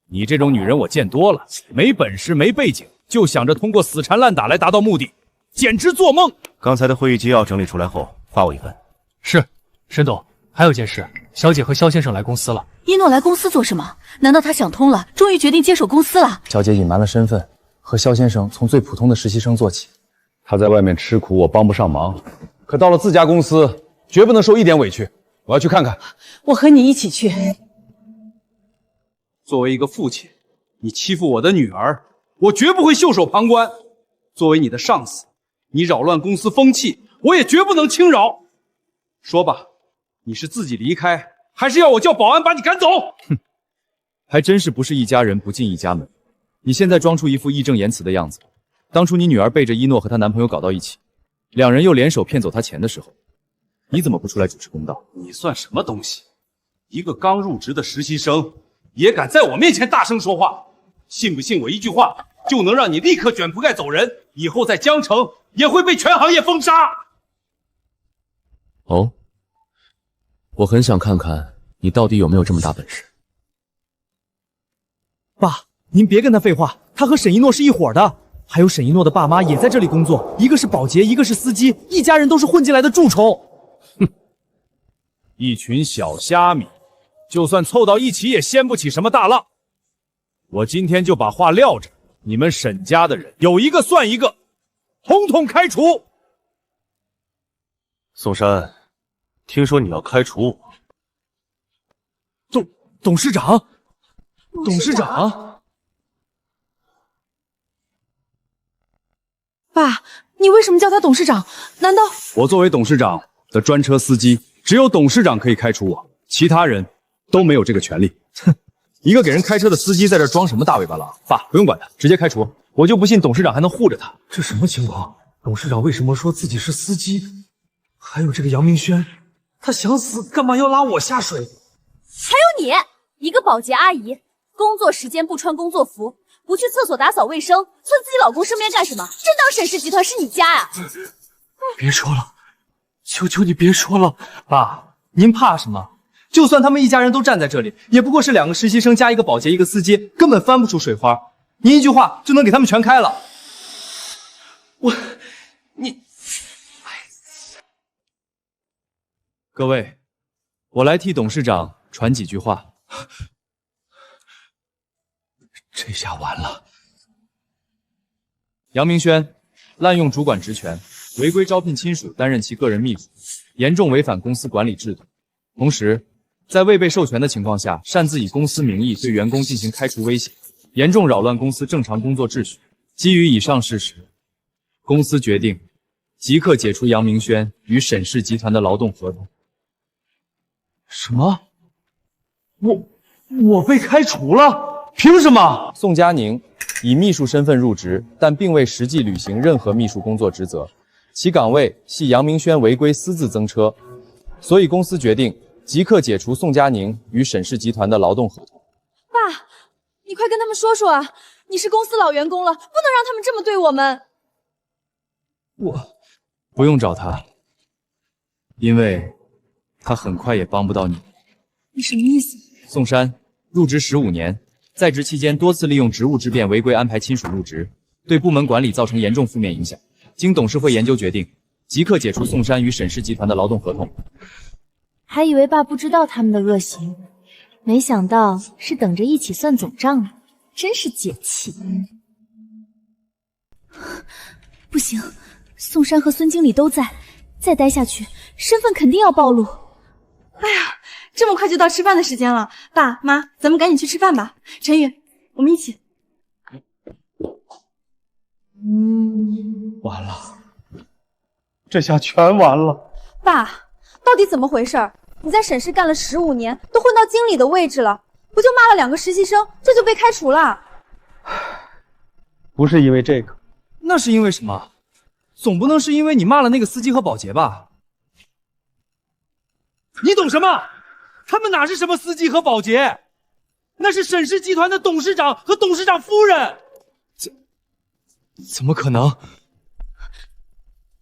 你这种女人我见多了，没本事没背景，就想着通过死缠烂打来达到目的，简直做梦。刚才的会议纪要整理出来后，发我一份。是，沈董，还有件事，小姐和肖先生来公司了。一诺来公司做什么？难道他想通了，终于决定接手公司了？小姐隐瞒了身份，和肖先生从最普通的实习生做起。他在外面吃苦，我帮不上忙，可到了自家公司，绝不能受一点委屈。我要去看看。我和你一起去。作为一个父亲，你欺负我的女儿，我绝不会袖手旁观。作为你的上司，你扰乱公司风气，我也绝不能轻饶。说吧，你是自己离开，还是要我叫保安把你赶走？哼，还真是不是一家人不进一家门。你现在装出一副义正言辞的样子，当初你女儿背着一诺和她男朋友搞到一起，2人又联手骗走她钱的时候，你怎么不出来主持公道？你算什么东西？一个刚入职的实习生，也敢在我面前大声说话？信不信我一句话就能让你立刻卷铺盖走人？以后在江城也会被全行业封杀。哦，我很想看看你到底有没有这么大本事。爸，您别跟他废话，他和沈一诺是一伙的，还有沈一诺的爸妈也在这里工作，一个是保洁，一个是司机，一家人都是混进来的蛀虫。哼，一群小虾米，就算凑到一起也掀不起什么大浪。我今天就把话撂着，你们沈家的人有一个算一个，统统开除。宋山，听说你要开除我？董事长，董事长，爸，你为什么叫他董事长？难道我作为董事长的专车司机，只有董事长可以开除我，其他人都没有这个权利。哼，一个给人开车的司机在这装什么大尾巴狼？爸，不用管他，直接开除。我就不信董事长还能护着他。这什么情况？董事长为什么说自己是司机？还有这个杨明轩，他想死干嘛要拉我下水？还有你，一个保洁阿姨，工作时间不穿工作服，不去厕所打扫卫生，蹭自己老公身边干什么？真当沈氏集团是你家呀？别说了，求求你别说了，爸，您怕什么？就算他们一家人都站在这里，也不过是2个实习生加1个保洁1个司机，根本翻不出水花。您一句话就能给他们全开了。各位，我来替董事长传几句话。这下完了。杨明轩滥用主管职权，违规招聘亲属担任其个人秘书，严重违反公司管理制度。同时，在未被授权的情况下，擅自以公司名义对员工进行开除威胁，严重扰乱公司正常工作秩序。基于以上事实，公司决定即刻解除杨明轩与沈氏集团的劳动合同。什么？我被开除了？凭什么？宋佳宁以秘书身份入职，但并未实际履行任何秘书工作职责，其岗位系杨明轩违规私自增车，所以公司决定即刻解除宋佳宁与沈氏集团的劳动合同。爸，你快跟他们说说啊！你是公司老员工了，不能让他们这么对我们。我不用找他，因为他很快也帮不到你。你什么意思？宋山入职15年，在职期间多次利用职务之便违规安排亲属入职，对部门管理造成严重负面影响。经董事会研究决定，即刻解除宋山与沈氏集团的劳动合同。还以为爸不知道他们的恶行，没想到是等着一起算总账呢，真是解气。不行，宋山和孙经理都在，再待下去，身份肯定要暴露。哎呀，这么快就到吃饭的时间了，爸妈，咱们赶紧去吃饭吧。陈宇，我们一起。完了，这下全完了。爸，到底怎么回事？你在沈氏干了15年，都混到经理的位置了，不就骂了2个实习生，这就被开除了？不是因为这个，那是因为什么？总不能是因为你骂了那个司机和保洁吧？你懂什么？他们哪是什么司机和保洁，那是沈氏集团的董事长和董事长夫人。怎么可能？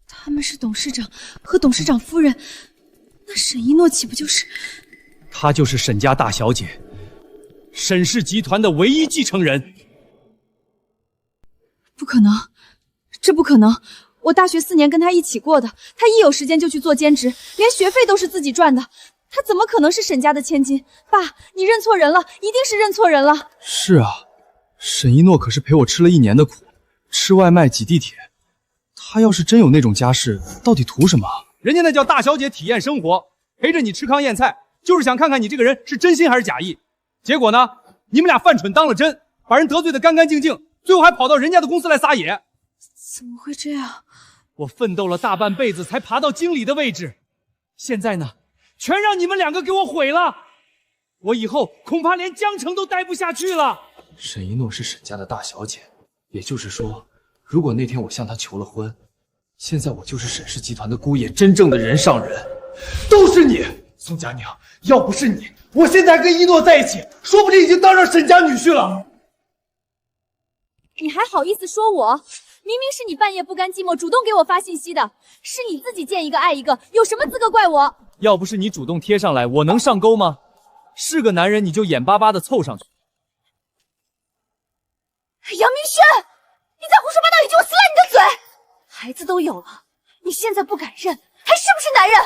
他们是董事长和董事长夫人，那沈一诺岂不就是？她就是沈家大小姐，沈氏集团的唯一继承人。不可能，这不可能！我大学4年跟他一起过的，他一有时间就去做兼职，连学费都是自己赚的，他怎么可能是沈家的千金？爸，你认错人了，一定是认错人了。是啊，沈一诺可是陪我吃了1年的苦，吃外卖挤地铁。他要是真有那种家世，到底图什么？人家那叫大小姐体验生活，陪着你吃糠咽菜，就是想看看你这个人是真心还是假意。结果呢，你们俩犯蠢当了真，把人得罪得干干净净，最后还跑到人家的公司来撒野。怎么会这样？我奋斗了大半辈子才爬到经理的位置，现在呢，全让你们2个给我毁了。我以后恐怕连江城都待不下去了。沈一诺是沈家的大小姐，也就是说，如果那天我向她求了婚，现在我就是沈氏集团的姑爷，真正的人上人。都是你，宋佳宁，要不是你，我现在跟一诺在一起，说不定已经当上沈家女婿了。你还好意思说我？明明是你半夜不甘寂寞主动给我发信息的，是你自己见一个爱一个，有什么资格怪我？要不是你主动贴上来，我能上钩吗？是个男人你就眼巴巴的凑上去。杨明轩，你再胡说八道一句，我撕烂你的嘴！孩子都有了，你现在不敢认，还是不是男人？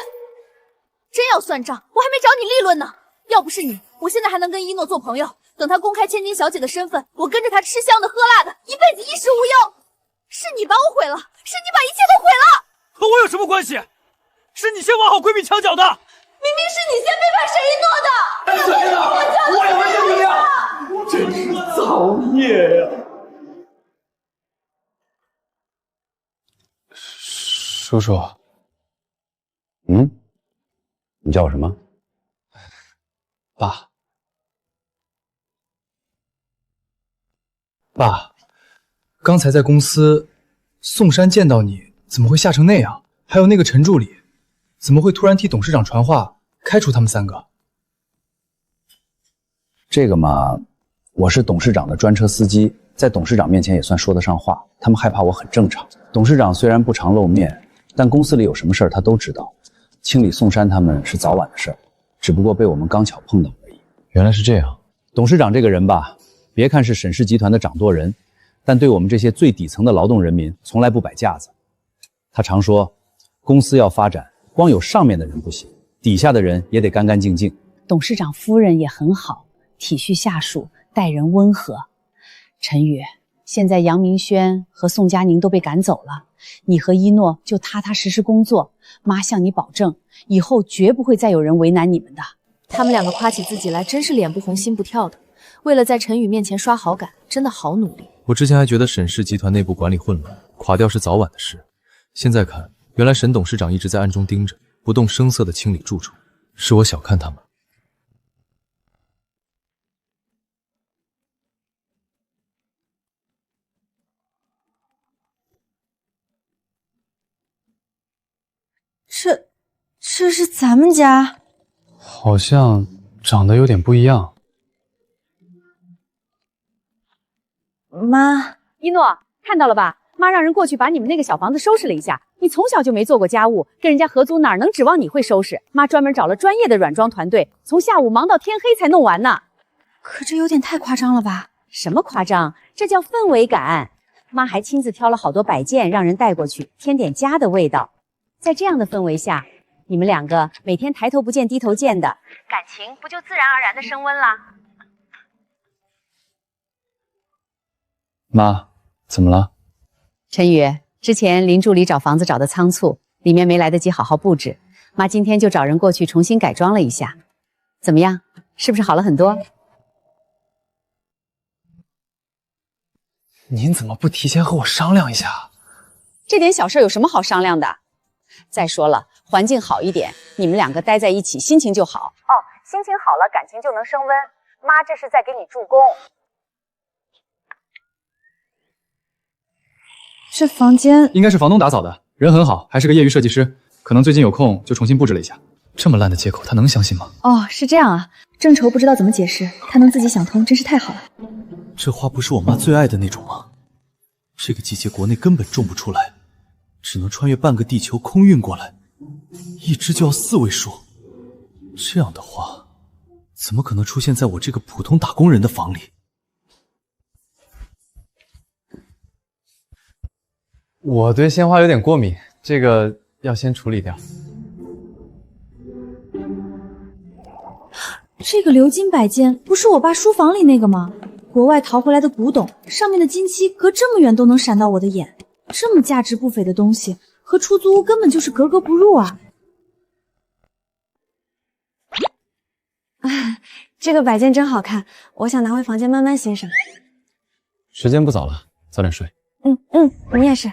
真要算账，我还没找你立论呢。要不是你，我现在还能跟一诺做朋友。等他公开千金小姐的身份，我跟着他吃香的喝辣的，一辈子衣食无忧。是你把我毁了，是你把一切都毁了。和我有什么关系？是你先挖好闺蜜墙角的。明明是你先背叛沈一诺的。我也没这样，真是造孽呀！叔叔，你叫我什么？爸。爸，刚才在公司，宋山见到你，怎么会吓成那样？还有那个陈助理，怎么会突然替董事长传话，开除他们3个？这个嘛，我是董事长的专车司机，在董事长面前也算说得上话。他们害怕我很正常。董事长虽然不常露面，但公司里有什么事儿他都知道。清理宋山他们是早晚的事儿，只不过被我们刚巧碰到而已。原来是这样。董事长这个人吧，别看是沈氏集团的掌舵人，但对我们这些最底层的劳动人民从来不摆架子。他常说，公司要发展，光有上面的人不行，底下的人也得干干净净。董事长夫人也很好，体恤下属，待人温和。陈宇，现在杨明轩和宋佳宁都被赶走了，你和一诺就踏踏实实工作。妈向你保证，以后绝不会再有人为难你们的。他们2个夸起自己来，真是脸不红心不跳的。为了在陈宇面前刷好感，真的好努力。我之前还觉得沈氏集团内部管理混乱，垮掉是早晚的事。现在看，原来沈董事长一直在暗中盯着，不动声色地清理住处。是我小看他们。这是咱们家？好像长得有点不一样。妈，一诺，看到了吧？妈让人过去把你们那个小房子收拾了一下。你从小就没做过家务，跟人家合租哪能指望你会收拾？妈专门找了专业的软装团队，从下午忙到天黑才弄完呢。可这有点太夸张了吧？什么夸张？这叫氛围感。妈还亲自挑了好多摆件让人带过去，添点家的味道。在这样的氛围下，你们2个每天抬头不见低头见的，感情不就自然而然的升温啦？妈，怎么了？陈宇，之前林助理找房子找的仓促，里面没来得及好好布置，妈今天就找人过去重新改装了一下。怎么样？是不是好了很多？您怎么不提前和我商量一下？这点小事有什么好商量的？再说了，环境好一点，你们2个待在一起，心情就好。哦，心情好了，感情就能升温。妈这是在给你助攻。这房间应该是房东打扫的，人很好，还是个业余设计师，可能最近有空就重新布置了一下。这么烂的借口，他能相信吗？哦，是这样啊，郑愁不知道怎么解释，他能自己想通，真是太好了。这花不是我妈最爱的那种吗？这个季节国内根本种不出来，只能穿越半个地球空运过来，一只就要4位数。这样的花，怎么可能出现在我这个普通打工人的房里？我对鲜花有点过敏，这个要先处理掉。这个鎏金摆件不是我爸书房里那个吗？国外淘回来的古董，上面的金漆隔这么远都能闪到我的眼，这么价值不菲的东西，和出租屋根本就是格格不入啊！这个摆件真好看，我想拿回房间慢慢欣赏。时间不早了，早点睡。你也是。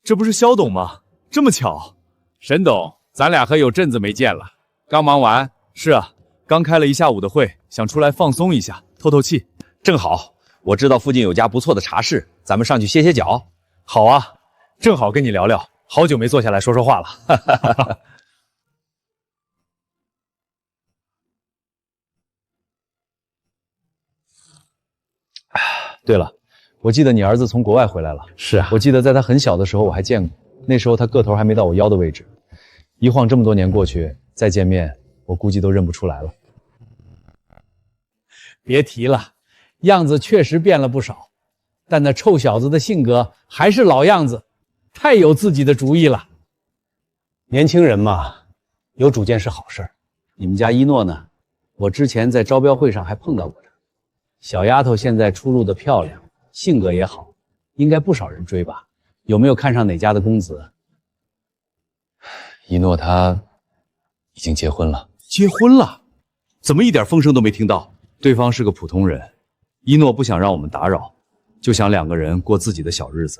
这不是肖董吗？这么巧，沈董，咱俩可有阵子没见了。刚忙完？是啊，刚开了一下午的会，想出来放松一下，透透气。正好，我知道附近有家不错的茶室，咱们上去歇歇脚。好啊，正好跟你聊聊，好久没坐下来说说话了。对了，我记得你儿子从国外回来了。是啊，我记得在他很小的时候我还见过，那时候他个头还没到我腰的位置。一晃这么多年过去，再见面，我估计都认不出来了。别提了，样子确实变了不少，但那臭小子的性格还是老样子，太有自己的主意了。年轻人嘛，有主见是好事。你们家一诺呢？我之前在招标会上还碰到过他。小丫头现在出入的漂亮，性格也好，应该不少人追吧？有没有看上哪家的公子？一诺他已经结婚了。结婚了？怎么一点风声都没听到？对方是个普通人，一诺不想让我们打扰，就想两个人过自己的小日子。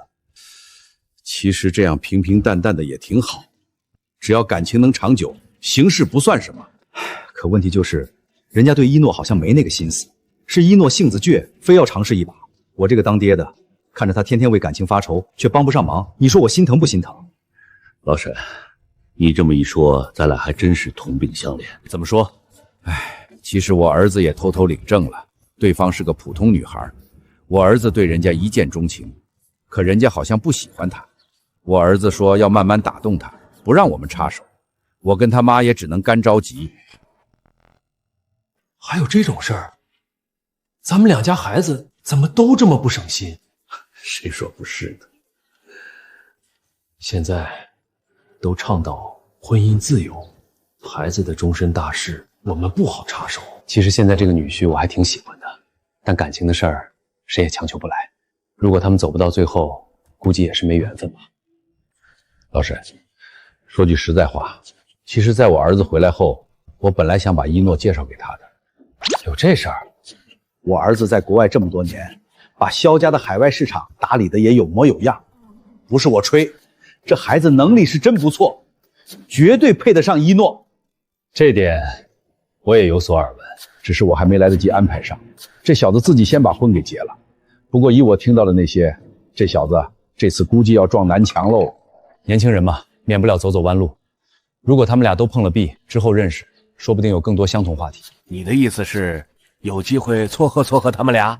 其实这样平平淡淡的也挺好，只要感情能长久，形式不算什么。可问题就是，人家对一诺好像没那个心思，是一诺性子倔，非要尝试一把。我这个当爹的，看着他天天为感情发愁，却帮不上忙，你说我心疼不心疼？老沈，你这么一说，咱俩还真是同病相怜。怎么说？其实我儿子也偷偷领证了，对方是个普通女孩，我儿子对人家一见钟情，可人家好像不喜欢他。我儿子说要慢慢打动他，不让我们插手。我跟他妈也只能干着急。还有这种事儿？咱们两家孩子怎么都这么不省心？谁说不是的？现在都倡导婚姻自由，孩子的终身大事我们不好插手。其实现在这个女婿我还挺喜欢的，但感情的事儿谁也强求不来。如果他们走不到最后，估计也是没缘分吧。老沈，说句实在话，其实在我儿子回来后，我本来想把一诺介绍给他的。有这事儿？我儿子在国外这么多年，把萧家的海外市场打理的也有模有样。不是我吹，这孩子能力是真不错，绝对配得上一诺。这点我也有所耳闻，只是我还没来得及安排上。这小子自己先把婚给结了。不过以我听到的那些，这小子这次估计要撞南墙喽。年轻人嘛，免不了走走弯路。如果他们俩都碰了壁，之后认识，说不定有更多相同话题。你的意思是有机会撮合撮合他们俩？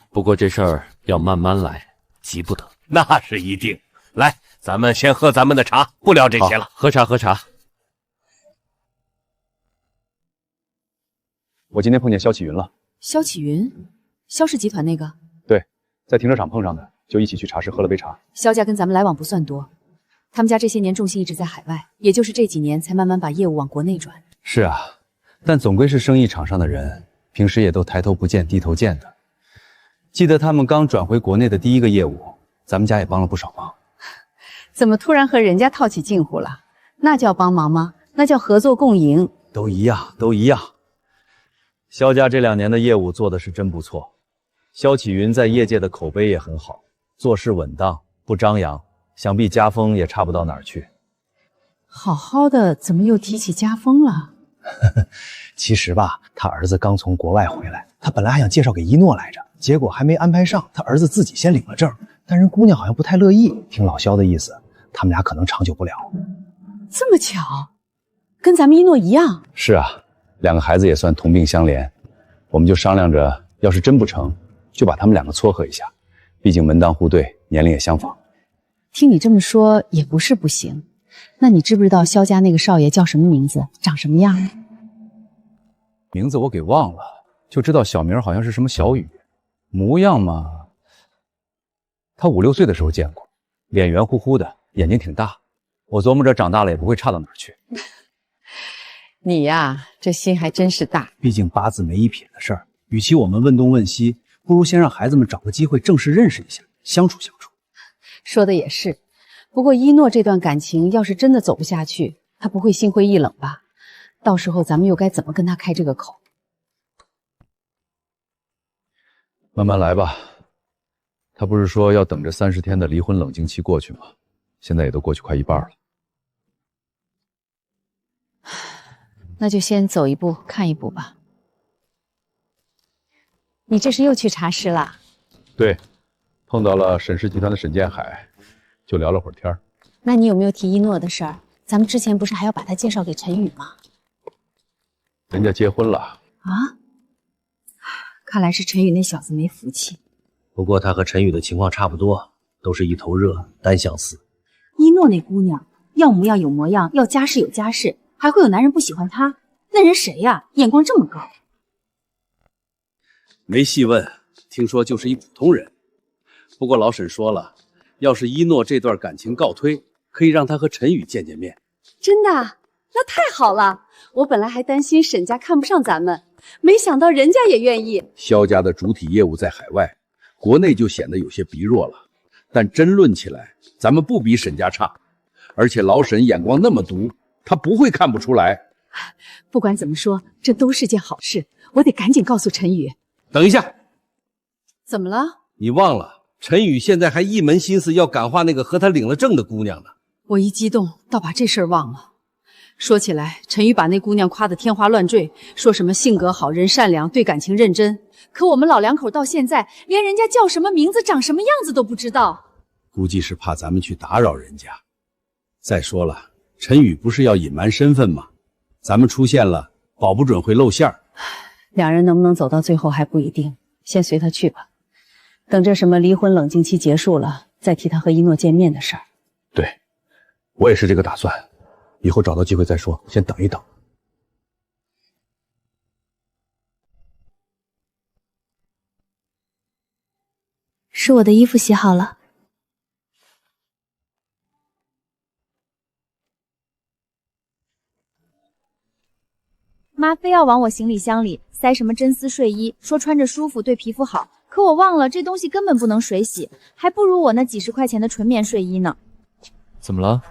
不过这事儿要慢慢来，急不得。那是一定。来，咱们先喝咱们的茶，不聊这些了。喝茶喝茶。我今天碰见萧启云了。萧启云，萧氏集团那个？对，在停车场碰上的，就一起去茶室喝了杯茶。萧家跟咱们来往不算多，他们家这些年重心一直在海外，也就是这几年才慢慢把业务往国内转。是啊，但总归是生意场上的人，平时也都抬头不见低头见的。记得他们刚转回国内的第一个业务，咱们家也帮了不少忙。怎么突然和人家套起近乎了？那叫帮忙吗？那叫合作共赢。都一样，都一样。萧家这2年的业务做的是真不错，萧启云在业界的口碑也很好，做事稳当，不张扬，想必家风也差不到哪儿去。好好的，怎么又提起家风了？其实吧，他儿子刚从国外回来，他本来还想介绍给一诺来着，结果还没安排上，他儿子自己先领了证，但人姑娘好像不太乐意。听老萧的意思，他们俩可能长久不了。这么巧，跟咱们一诺一样。是啊，2个孩子也算同病相怜，我们就商量着，要是真不成，就把他们2个撮合一下，毕竟门当户对，年龄也相仿。听你这么说也不是不行。那你知不知道萧家那个少爷叫什么名字，长什么样？名字我给忘了，就知道小名好像是什么小雨，模样嘛，他5、6岁的时候见过，脸圆乎乎的，眼睛挺大。我琢磨着长大了也不会差到哪儿去。你呀，这心还真是大。毕竟8字没1撇的事儿，与其我们问东问西，不如先让孩子们找个机会正式认识一下，相处相处。说的也是。不过一诺这段感情要是真的走不下去，他不会心灰意冷吧？到时候咱们又该怎么跟他开这个口？慢慢来吧。他不是说要等着30天的离婚冷静期过去吗？现在也都过去快1半了。那就先走一步看一步吧。你这是又去茶室了？对，碰到了沈氏集团的沈建海，就聊了会儿天儿。那你有没有提一诺的事儿？咱们之前不是还要把他介绍给陈宇吗？人家结婚了啊？看来是陈宇那小子没福气。不过他和陈宇的情况差不多，都是一头热，单相思。一诺那姑娘，要模样有模样，要家世有家世，还会有男人不喜欢她？那人谁呀？眼光这么高？没细问，听说就是一普通人。不过老沈说了，要是一诺这段感情告推，可以让他和陈宇见见面。真的？那太好了！我本来还担心沈家看不上咱们，没想到人家也愿意。萧家的主体业务在海外，国内就显得有些疲弱了。但真论起来，咱们不比沈家差，而且老沈眼光那么毒，他不会看不出来。不管怎么说，这都是件好事，我得赶紧告诉陈宇。等一下，怎么了？你忘了，陈宇现在还一门心思要感化那个和他领了证的姑娘呢。我一激动，倒把这事儿忘了。说起来，陈宇把那姑娘夸得天花乱坠，说什么性格好、人善良、对感情认真。可我们老两口到现在连人家叫什么名字、长什么样子都不知道。估计是怕咱们去打扰人家。再说了，陈宇不是要隐瞒身份吗？咱们出现了，保不准会露馅儿。两人能不能走到最后还不一定，先随他去吧。等这什么离婚冷静期结束了，再提他和一诺见面的事儿。对，我也是这个打算。以后找到机会再说，先等一等。是我的衣服洗好了。妈非要往我行李箱里塞什么真丝睡衣，说穿着舒服对皮肤好，可我忘了这东西根本不能水洗，还不如我那几10块钱的纯棉睡衣呢。怎么了？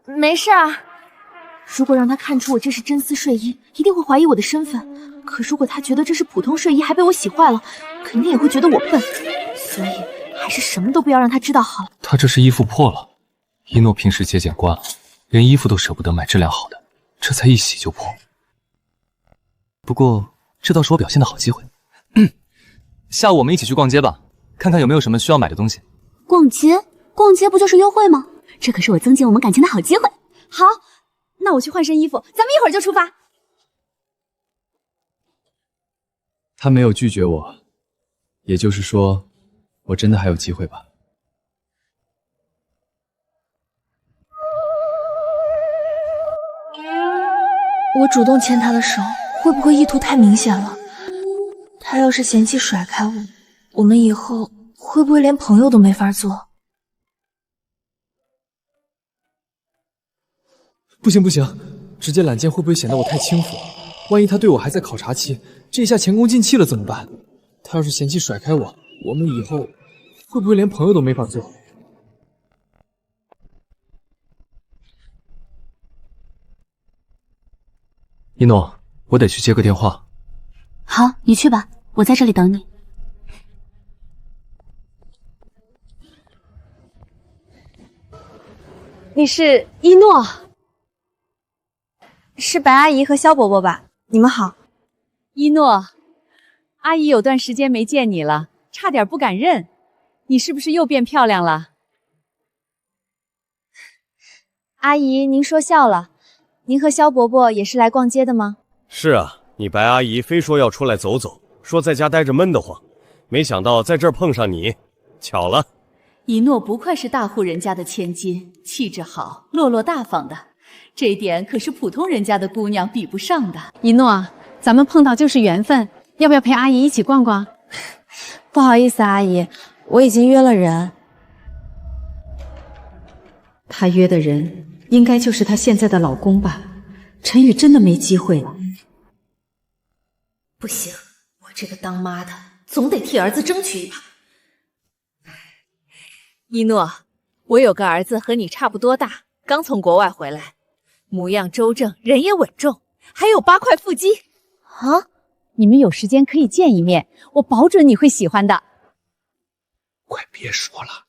没事啊。如果让他看出我这是真丝睡衣，一定会怀疑我的身份。可如果他觉得这是普通睡衣，还被我洗坏了，肯定也会觉得我笨。所以还是什么都不要让他知道好了。他这是衣服破了，一诺平时节俭惯了，连衣服都舍不得买质量好的，这才一洗就破。不过这倒是我表现的好机会。下午我们一起去逛街吧，看看有没有什么需要买的东西。逛街？逛街不就是优惠吗？这可是我增进我们感情的好机会。好，那我去换身衣服，咱们一会儿就出发。他没有拒绝我，也就是说，我真的还有机会吧？我主动牵他的手，会不会意图太明显了？他要是嫌弃甩开我，我们以后会不会连朋友都没法做？不行不行，直接揽剑会不会显得我太轻浮？万一他对我还在考察期，这一下前功尽弃了怎么办？他要是嫌弃甩开我，我们以后会不会连朋友都没法做？一诺，我得去接个电话。好，你去吧，我在这里等你。你是一诺？是白阿姨和肖伯伯吧？你们好。一诺，阿姨有段时间没见你了，差点不敢认。你是不是又变漂亮了？阿姨，您说笑了。您和肖伯伯也是来逛街的吗？是啊，你白阿姨非说要出来走走，说在家待着闷得慌，没想到在这儿碰上你，巧了。一诺不愧是大户人家的千金，气质好，落落大方的，这一点可是普通人家的姑娘比不上的。一诺，咱们碰到就是缘分，要不要陪阿姨一起逛逛？不好意思，阿姨，我已经约了人。她约的人应该就是她现在的老公吧？陈宇真的没机会了。不行，我这个当妈的总得替儿子争取一把。一诺，我有个儿子和你差不多大，刚从国外回来，模样周正，人也稳重，还有8块腹肌。啊，你们有时间可以见一面，我保准你会喜欢的。快别说了。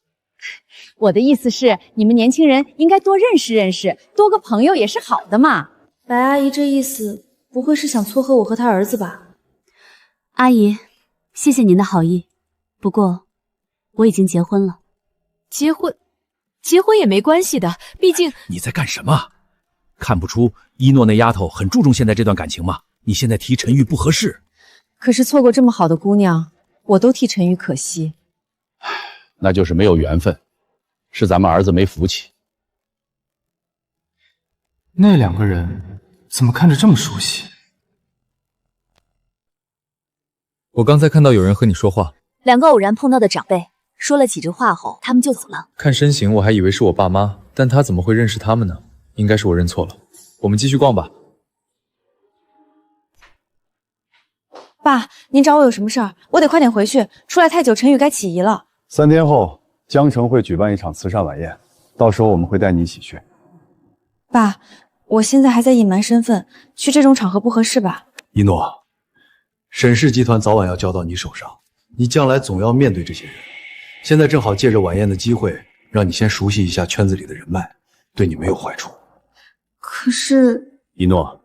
我的意思是，你们年轻人应该多认识认识，多个朋友也是好的嘛。白阿姨这意思不会是想撮合我和她儿子吧？阿姨，谢谢您的好意，不过我已经结婚了。结婚也没关系的，毕竟你在干什么？看不出一诺那丫头很注重现在这段感情吗？你现在提陈玉不合适。可是错过这么好的姑娘，我都替陈宇可惜。那就是没有缘分，是咱们儿子没福气。那2个人怎么看着这么熟悉？我刚才看到有人和你说话。2个偶然碰到的长辈说了几句话后，他们就走了。看身形我还以为是我爸妈，但他怎么会认识他们呢？应该是我认错了。我们继续逛吧。爸，您找我有什么事儿？我得快点回去，出来太久，陈宇该起疑了。3天后，江城会举办一场慈善晚宴，到时候我们会带你一起去。爸，我现在还在隐瞒身份，去这种场合不合适吧？一诺，沈氏集团早晚要交到你手上，你将来总要面对这些人。现在正好借着晚宴的机会，让你先熟悉一下圈子里的人脉，对你没有坏处。可是，一诺，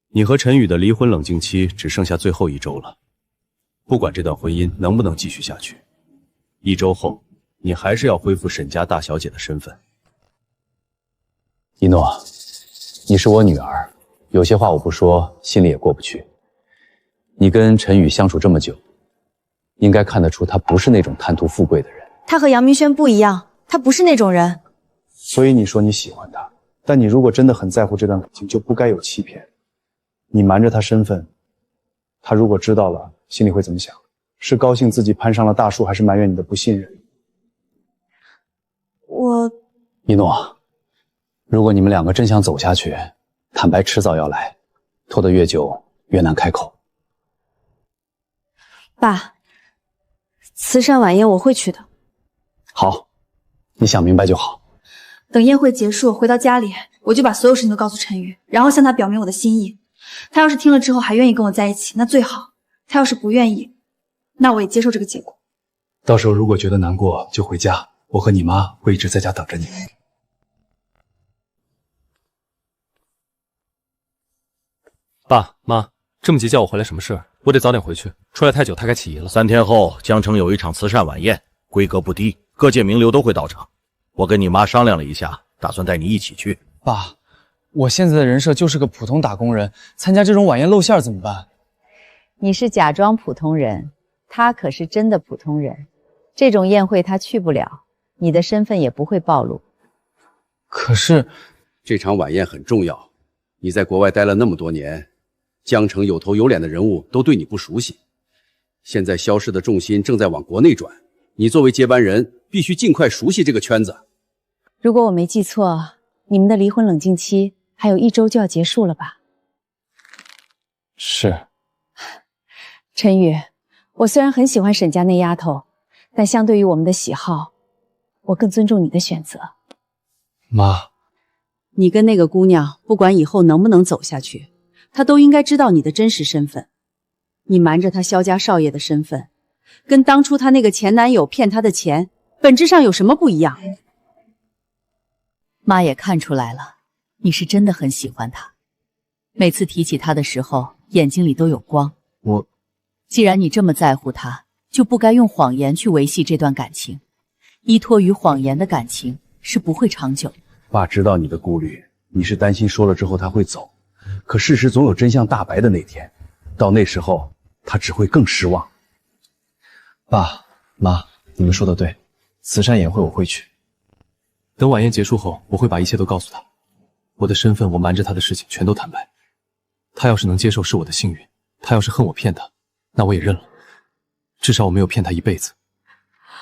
你和陈宇的离婚冷静期只剩下最后1周了。不管这段婚姻能不能继续下去，1周后你还是要恢复沈家大小姐的身份。一诺，你是我女儿，有些话我不说，心里也过不去。你跟陈宇相处这么久，应该看得出他不是那种贪图富贵的人。他和杨明轩不一样，他不是那种人。所以你说你喜欢他，但你如果真的很在乎这段感情，就不该有欺骗。你瞒着他身份，他如果知道了，心里会怎么想？是高兴自己攀上了大树，还是埋怨你的不信任？一诺，如果你们2个真想走下去，坦白迟早要来，拖得越久越难开口。爸，慈善晚宴我会去的。好，你想明白就好。等宴会结束，回到家里，我就把所有事情都告诉陈宇，然后向他表明我的心意。他要是听了之后还愿意跟我在一起，那最好；他要是不愿意，那我也接受这个结果。到时候如果觉得难过，就回家，我和你妈会一直在家等着你。爸妈，这么急叫我回来什么事？我得早点回去，出来太久他该起疑了。 3天后，江城有一场慈善晚宴，规格不低，各界名流都会到场。我跟你妈商量了一下，打算带你一起去。爸，我现在的人设就是个普通打工人，参加这种晚宴露馅怎么办？你是假装普通人，他可是真的普通人。这种宴会他去不了，你的身份也不会暴露。可是，这场晚宴很重要，你在国外待了那么多年，江城有头有脸的人物都对你不熟悉。现在萧氏的重心正在往国内转，你作为接班人，必须尽快熟悉这个圈子。如果我没记错，你们的离婚冷静期还有1周就要结束了吧？是。陈宇，我虽然很喜欢沈家那丫头，但相对于我们的喜好，我更尊重你的选择。妈，你跟那个姑娘，不管以后能不能走下去，她都应该知道你的真实身份。你瞒着她萧家少爷的身份，跟当初她那个前男友骗她的钱，本质上有什么不一样？妈也看出来了，你是真的很喜欢他，每次提起他的时候，眼睛里都有光。既然你这么在乎他，就不该用谎言去维系这段感情。依托于谎言的感情是不会长久。爸知道你的顾虑，你是担心说了之后他会走，可事实总有真相大白的那天，到那时候他只会更失望。爸妈，你们说的对，慈善宴会我会去。等晚宴结束后，我会把一切都告诉他，我的身份，我瞒着他的事情全都坦白。他要是能接受是我的幸运，他要是恨我骗他，那我也认了。至少我没有骗他一辈子。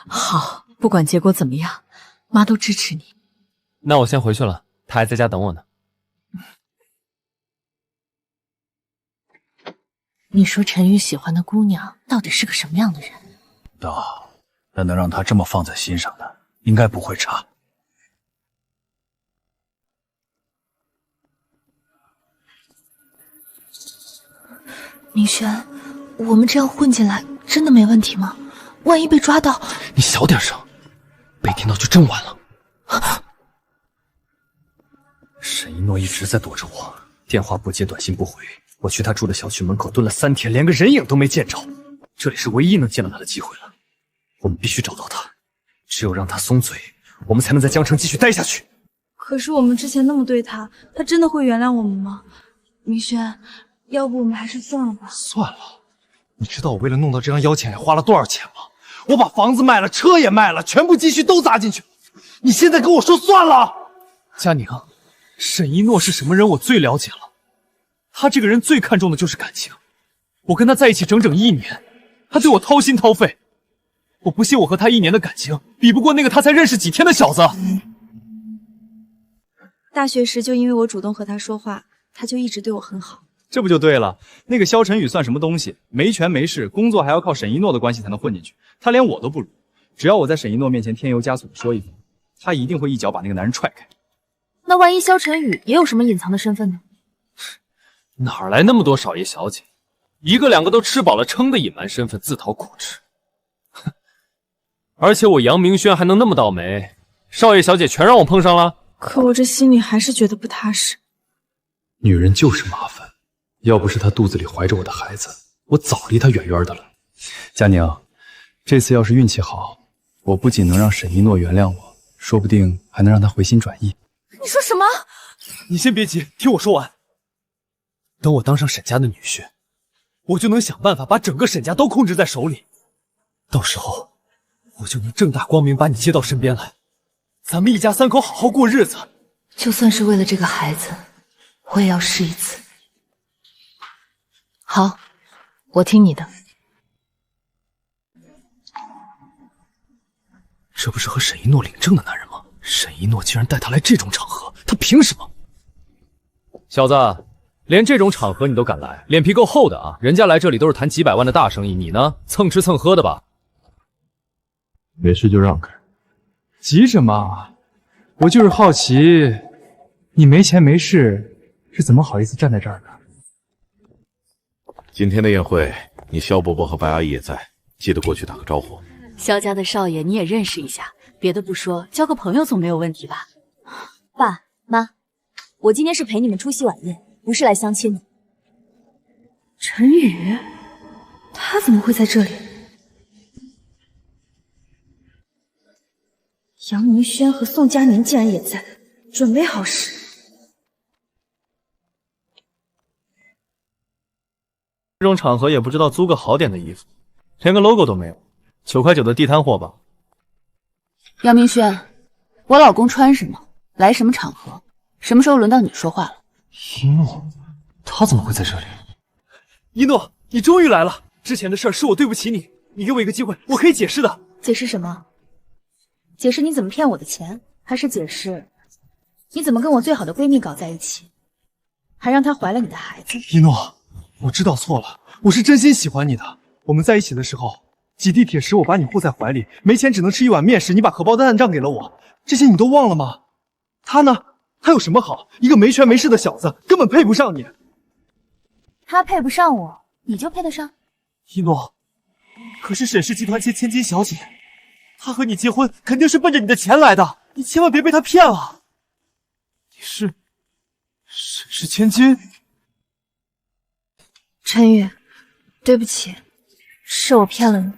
好，不管结果怎么样，妈都支持你。那我先回去了，他还在家等我呢。你说陈宇喜欢的姑娘到底是个什么样的人？但能让他这么放在心上的，应该不会差。明轩，我们这样混进来真的没问题吗？万一被抓到……你小点声，被听到就真完了。沈一诺一直在躲着我，电话不接，短信不回。我去他住的小区门口蹲了3天，连个人影都没见着。这里是唯一能见到他的机会了，我们必须找到他。只有让他松嘴，我们才能在江城继续待下去。可是我们之前那么对他，他真的会原谅我们吗？明轩，要不我们还是算了吧。算了，你知道我为了弄到这张邀请函花了多少钱吗？我把房子卖了，车也卖了，全部积蓄都砸进去了。你现在跟我说算了？佳宁，沈一诺是什么人我最了解了，他这个人最看重的就是感情。我跟他在一起整整1年，他对我掏心掏肺。我不信我和他1年的感情比不过那个他才认识几天的小子。大学时就因为我主动和他说话，他就一直对我很好。这不就对了？那个萧晨宇算什么东西？没权没势，工作还要靠沈一诺的关系才能混进去，他连我都不如。只要我在沈一诺面前添油加醋的说一番，他一定会一脚把那个男人踹开。那万一萧晨宇也有什么隐藏的身份呢？哪来那么多少爷小姐？一个两个都吃饱了撑的隐瞒身份，自讨苦吃。哼！而且我杨明轩还能那么倒霉，少爷小姐全让我碰上了。可我这心里还是觉得不踏实。女人就是麻烦，要不是她肚子里怀着我的孩子，我早离她远远的了。佳宁，这次要是运气好，我不仅能让沈一诺原谅我，说不定还能让她回心转意。你说什么？你先别急，听我说完。等我当上沈家的女婿，我就能想办法把整个沈家都控制在手里。到时候，我就能正大光明把你接到身边来，咱们一家三口好好过日子。就算是为了这个孩子，我也要试一次。好，我听你的。这不是和沈一诺领证的男人吗？沈一诺竟然带他来这种场合，他凭什么？小子，连这种场合你都敢来，脸皮够厚的啊！人家来这里都是谈几百万的大生意，你呢，蹭吃蹭喝的吧？没事就让开。急什么？我就是好奇，你没钱没势，是怎么好意思站在这儿的？今天的宴会，你萧伯伯和白阿姨也在，记得过去打个招呼。萧家的少爷你也认识一下，别的不说，交个朋友总没有问题吧？爸妈，我今天是陪你们出席晚宴，不是来相亲的。陈宇，他怎么会在这里？杨明轩和宋佳宁竟然也在，准备好时。这种场合也不知道租个好点的衣服，连个 logo 都没有，9块9的地摊货吧。杨明轩，我老公穿什么，来什么场合，什么时候轮到你说话了？一诺，他怎么会在这里？一诺，你终于来了！之前的事儿是我对不起你，你给我一个机会，我可以解释的。解释什么？解释你怎么骗我的钱，还是解释你怎么跟我最好的闺蜜搞在一起，还让她怀了你的孩子？一诺，我知道错了，我是真心喜欢你的。我们在一起的时候，挤地铁时我把你护在怀里，没钱只能吃一碗面时，你把荷包蛋账给了我，这些你都忘了吗？他呢？他有什么好？一个没权没势的小子，根本配不上你。他配不上我，你就配得上？一诺，可是沈氏集团千金小姐，她和你结婚肯定是奔着你的钱来的，你千万别被她骗了。你是沈氏千金？陈宇，对不起，是我骗了你。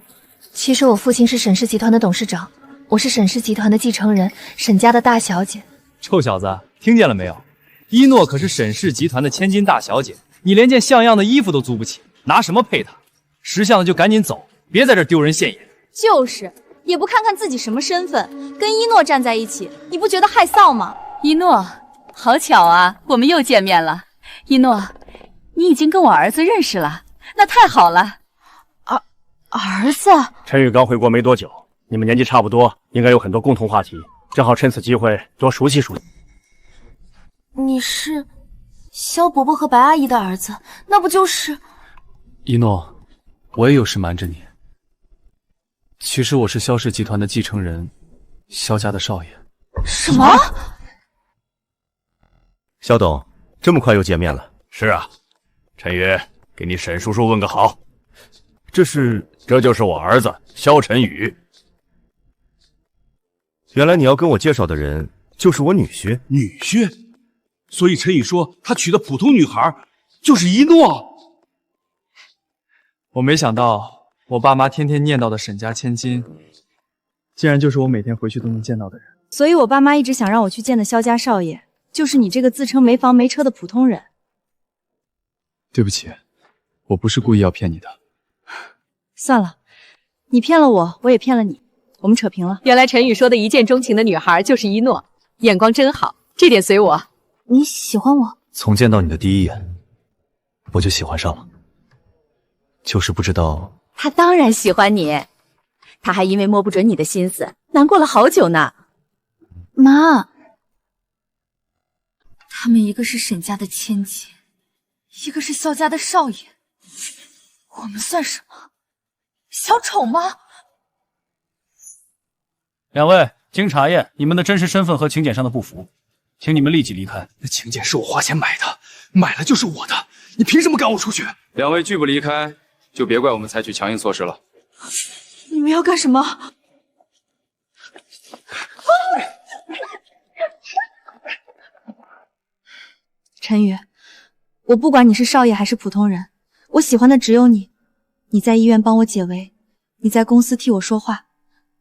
其实我父亲是沈氏集团的董事长，我是沈氏集团的继承人，沈家的大小姐。臭小子，听见了没有？一诺可是沈氏集团的千金大小姐，你连件像样的衣服都租不起，拿什么配她？识相的就赶紧走，别在这丢人现眼。就是，也不看看自己什么身份，跟一诺站在一起，你不觉得害臊吗？一诺，好巧啊，我们又见面了。一诺，你已经跟我儿子认识了，那太好了。儿子？陈宇刚回国没多久，你们年纪差不多，应该有很多共同话题，正好趁此机会多熟悉熟悉。你是萧伯伯和白阿姨的儿子，那不就是……一诺，我也有事瞒着你。其实我是萧氏集团的继承人，萧家的少爷。什么？萧董，这么快又见面了？是啊，陈宇，给你沈叔叔问个好。这就是我儿子萧晨宇。原来你要跟我介绍的人就是我女婿。女婿？所以陈宇说他娶的普通女孩就是一诺。我没想到我爸妈天天念叨的沈家千金，竟然就是我每天回去都能见到的人。所以我爸妈一直想让我去见的萧家少爷，就是你这个自称没房没车的普通人。对不起，我不是故意要骗你的。算了，你骗了我，我也骗了你，我们扯平了。原来陈宇说的一见钟情的女孩就是一诺，眼光真好，这点随我。你喜欢我？从见到你的第一眼，我就喜欢上了，就是不知道。他当然喜欢你，他还因为摸不准你的心思，难过了好久呢。妈，他们一个是沈家的千金，一个是萧家的少爷，我们算什么？小丑吗？两位，经查验，你们的真实身份和请柬上的不符，请你们立即离开。那请柬是我花钱买的，买了就是我的，你凭什么赶我出去？两位拒不离开，就别怪我们采取强硬措施了。你们要干什么？陈宇，我不管你是少爷还是普通人，我喜欢的只有你。你在医院帮我解围，你在公司替我说话，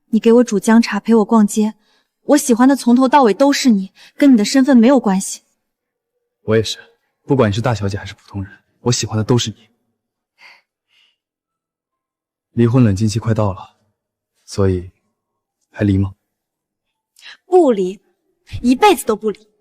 你给我煮姜茶，陪我逛街，我喜欢的从头到尾都是你，跟你的身份没有关系。我也是，不管你是大小姐还是普通人，我喜欢的都是你。离婚冷静期快到了，所以还离吗？不离，一辈子都不离。